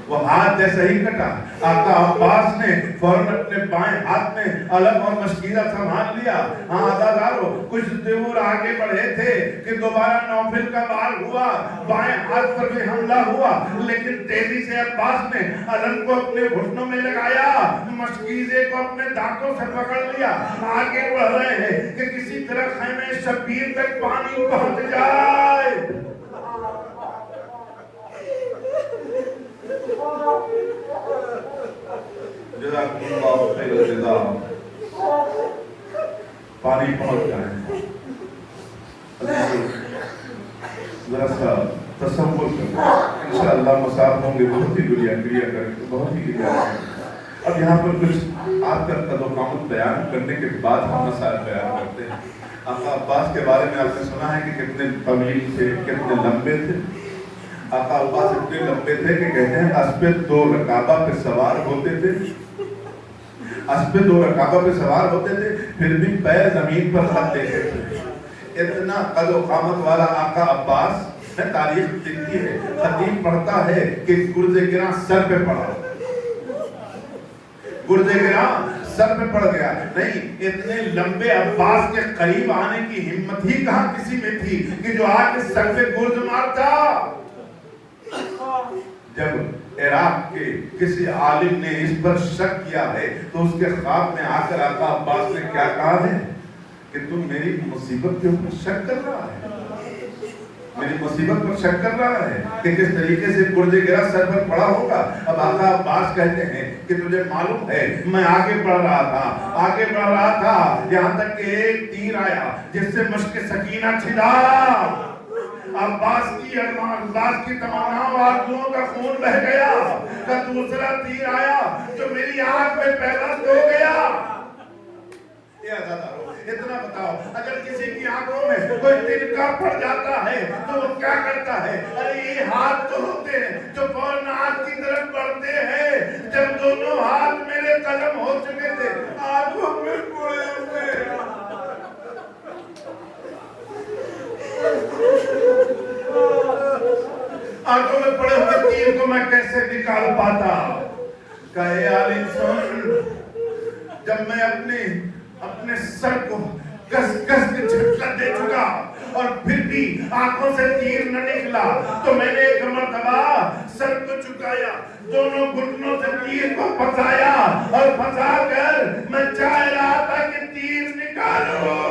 وہ ہاتھ جیسے ہی کٹا، آقا عباس نے فوراً اپنے بائیں ہاتھ میں علم اور مشکیزہ سنبھال لیا۔ ہاں عزادارو، کچھ دور آگے بڑھے تھے کہ دوبارہ نوفل کا وار ہوا، بائیں ہاتھ پر بھی حملہ ہوا، لیکن تیزی سے عباس نے علم کو اپنے گھٹنوں میں لگایا، مشکیزے کو اپنے دانتوں سے پکڑ لیا، آگے بڑھ رہے ہیں کہ کسی طرح خیمے شبیر تک پانی پہنچ جائے۔ جزاکم اللہ خیر الجزا، پانی پہنچ جائے۔ ذرا سا تصور کریں، انشاءاللہ مصاب ہوں گے، بہت ہی گریہ کریں گے، بہت ہی گریہ کریں گے۔ اب یہاں پر کچھ آپ کا قد و قامت بیان کرنے کے بعد ہم مسائل بیان کرتے ہیں۔ آقا عباس کے بارے میں آپ نے سنا ہے کہ کتنے طویل تھے، کتنے لمبے تھے۔ آقا عباس اتنے لمبے تھے کہ کہتے ہیں اسب 2 رکابہ پہ سوار ہوتے تھے، اسب 2 رکابہ پہ سوار ہوتے تھے، پھر بھی پیر زمین پر رکھ دیتے تھے۔ اتنا قد و قامت والا آقا عباس، تاریخ لکھتی ہے، خطیب پڑھتا ہے کہ گرز گراں سر پہ پڑا، گرز گراں سر پہ پڑ گیا۔ نہیں، اتنے لمبے عباس کے قریب آنے کی ہمت ہی کہاں کسی میں تھی کہ جو آ کے سر پہ گرز مارتا۔ جب عراق کے کسی عالم نے اس پر شک کیا ہے تو اس کے خواب میں آ کر آقا عباس نے کیا کہا ہے کہ تم میری مصیبت کے اوپر شک کر رہا ہے۔ میری مصیبت پر شک کر رہا ہے کہ کس طریقے سے گرد گرا سر پر پڑا ہوگا. اب آقا عباس کہتے ہیں کہ تجھے معلوم ہے میں آگے بڑھ رہا تھا یہاں تک کہ ایک تیر آیا جس سے مشک سکینہ چھڑا. عباس کی تمنا آرزوؤں کا خون بہ گیا کہ دوسرا تیر آیا جو میری آنکھ میں پہلا سو گیا. اتنا بتاؤ, اگر کسی کی آنکھوں میں کوئی تنکا پڑ جاتا ہے تو وہ کیا کرتا ہے؟ ارے یہ ہاتھ تو ہوتے ہیں جو فوراً آنکھ کی طرف بڑھتے ہیں. جب دونوں ہاتھ میرے قلم ہو چکے تھے آنکھوں میں پڑے ہوئے تیر کو میں کیسے نکال پاتا؟ کہے عالم سن, جب میں اپنے سر کو کس کے جھٹکا دے چکا اور پھر بھی آنکھوں سے تیر نہ نکلا تو میں نے ایک مرتبہ سر کو چکایا, دونوں گھٹنوں سے تیر کو پھنسایا اور پھنسا کر میں چاہ رہا تھا کہ تیر نکالوں.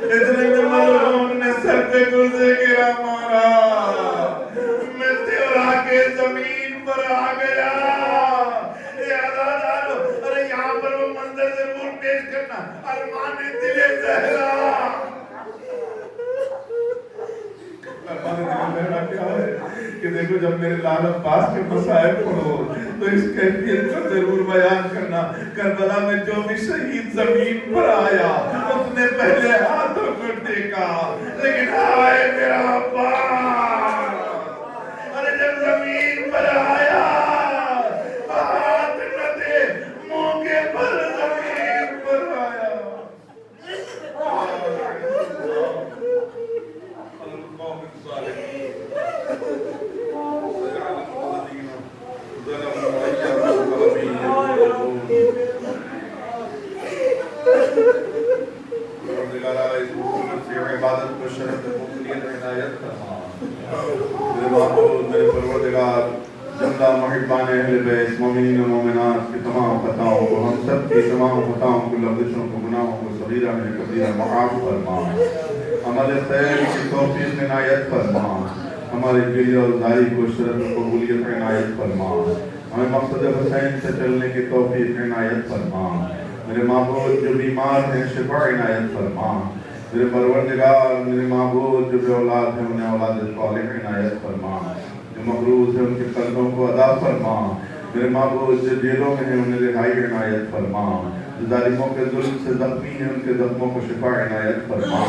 اتنے میں ملعون نے سر پہ گرزے گرا مارا, میں تیورا کے زمین پر آ گیا. ارے یہاں پر وہ منظر ضرور پیش کرنا, ارمان دل زہرا. کیا ہے کہ دیکھو جب میرے لال عباس کے مسائل پڑھو تو اس کیفیت کو ضرور بیان کرنا. کربلا میں جو بھی شہید زمین پر آیا اس نے پہلے ہاتھوں کو دیکھا, لیکن آئے میرا عباس, ارے جب زمین پر آیا ہاتھ نہ دے, موقع پر زمین پر آیا. عبادت کو شرف قبولیت عنایت فرما. میرے معبود, میرے پروردگار, زندہ محبان اہل بیت, مومنین و مومنات کی تمام خطاؤں کو, ہم سب کی تمام خطاؤں کو, لغزشوں کو, گناہوں کو صغیرہ میں کبیرہ معاف فرما. ہمارے خیر کی توفیق عنایت فرما. ہمارے دل اور داری کو شرف قبولیت عنایت فرما. ہمیں مقصد حسین سے چلنے کی توفیق عنایت فرما. میرے معبود, جو بیمار ہیں شفا عنایت فرما. میرے پروردگار, میرے معبود, جو بے اولاد ہیں انہیں اولاد صالح عنایت فرما. جو مقروض ہیں ان کے قرضوں کو ادا فرما. میرے معبود, جو جیلوں میں ہیں انہیں رہائی عنایت فرما. جو ظالموں کے ظلم سے زخمی ہیں ان کے زخموں کو شفا عنایت فرما.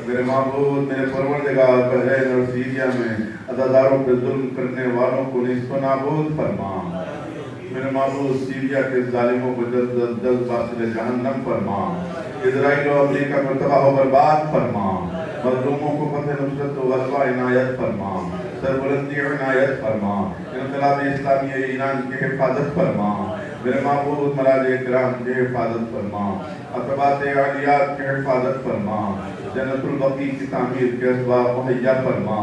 میرے معبود, میرے پروردگار, بحرین اور سیریا میں عزاداروں پہ ظلم کرنے والوں کو نیست و نابود فرما. میرے معبود, سیریا کے ظالموں کو جلد باطل جہنم فرما. اسرائیل و امریکہ کو تباہ و برباد فرما. مظلوموں کو فتح نصرت و غلبہ عنایت فرما. سربلندی عنایت فرما. انقلاب اسلامی ایران کی حفاظت فرما. میرے معبود, مراجع کرام کی حفاظت فرما. عتبات عالیات کی حفاظت فرما. جنت البقیع کی تعمیر کے اسباب مہیا فرما.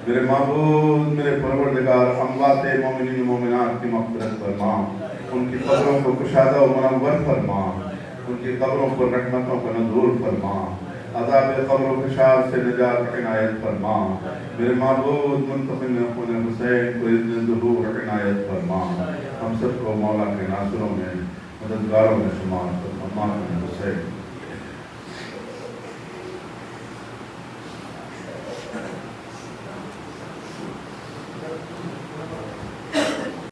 میرے معبود, میرے پروردگار, اموات مومنین و مومنات کی مغفرت فرما. ان کی قبروں کو کشادہ و منور فرما. ان کی قبروں پر رحمتوں کا نزول فرما. عذاب قبر و فشار سے نجات عنایت فرما. میرے معبود, منتقم خون حسین کو اذن ظہور عنایت فرما. ہم سب کو مولا کے ناصروں میں, مددگاروں میں شمار فرما. حسین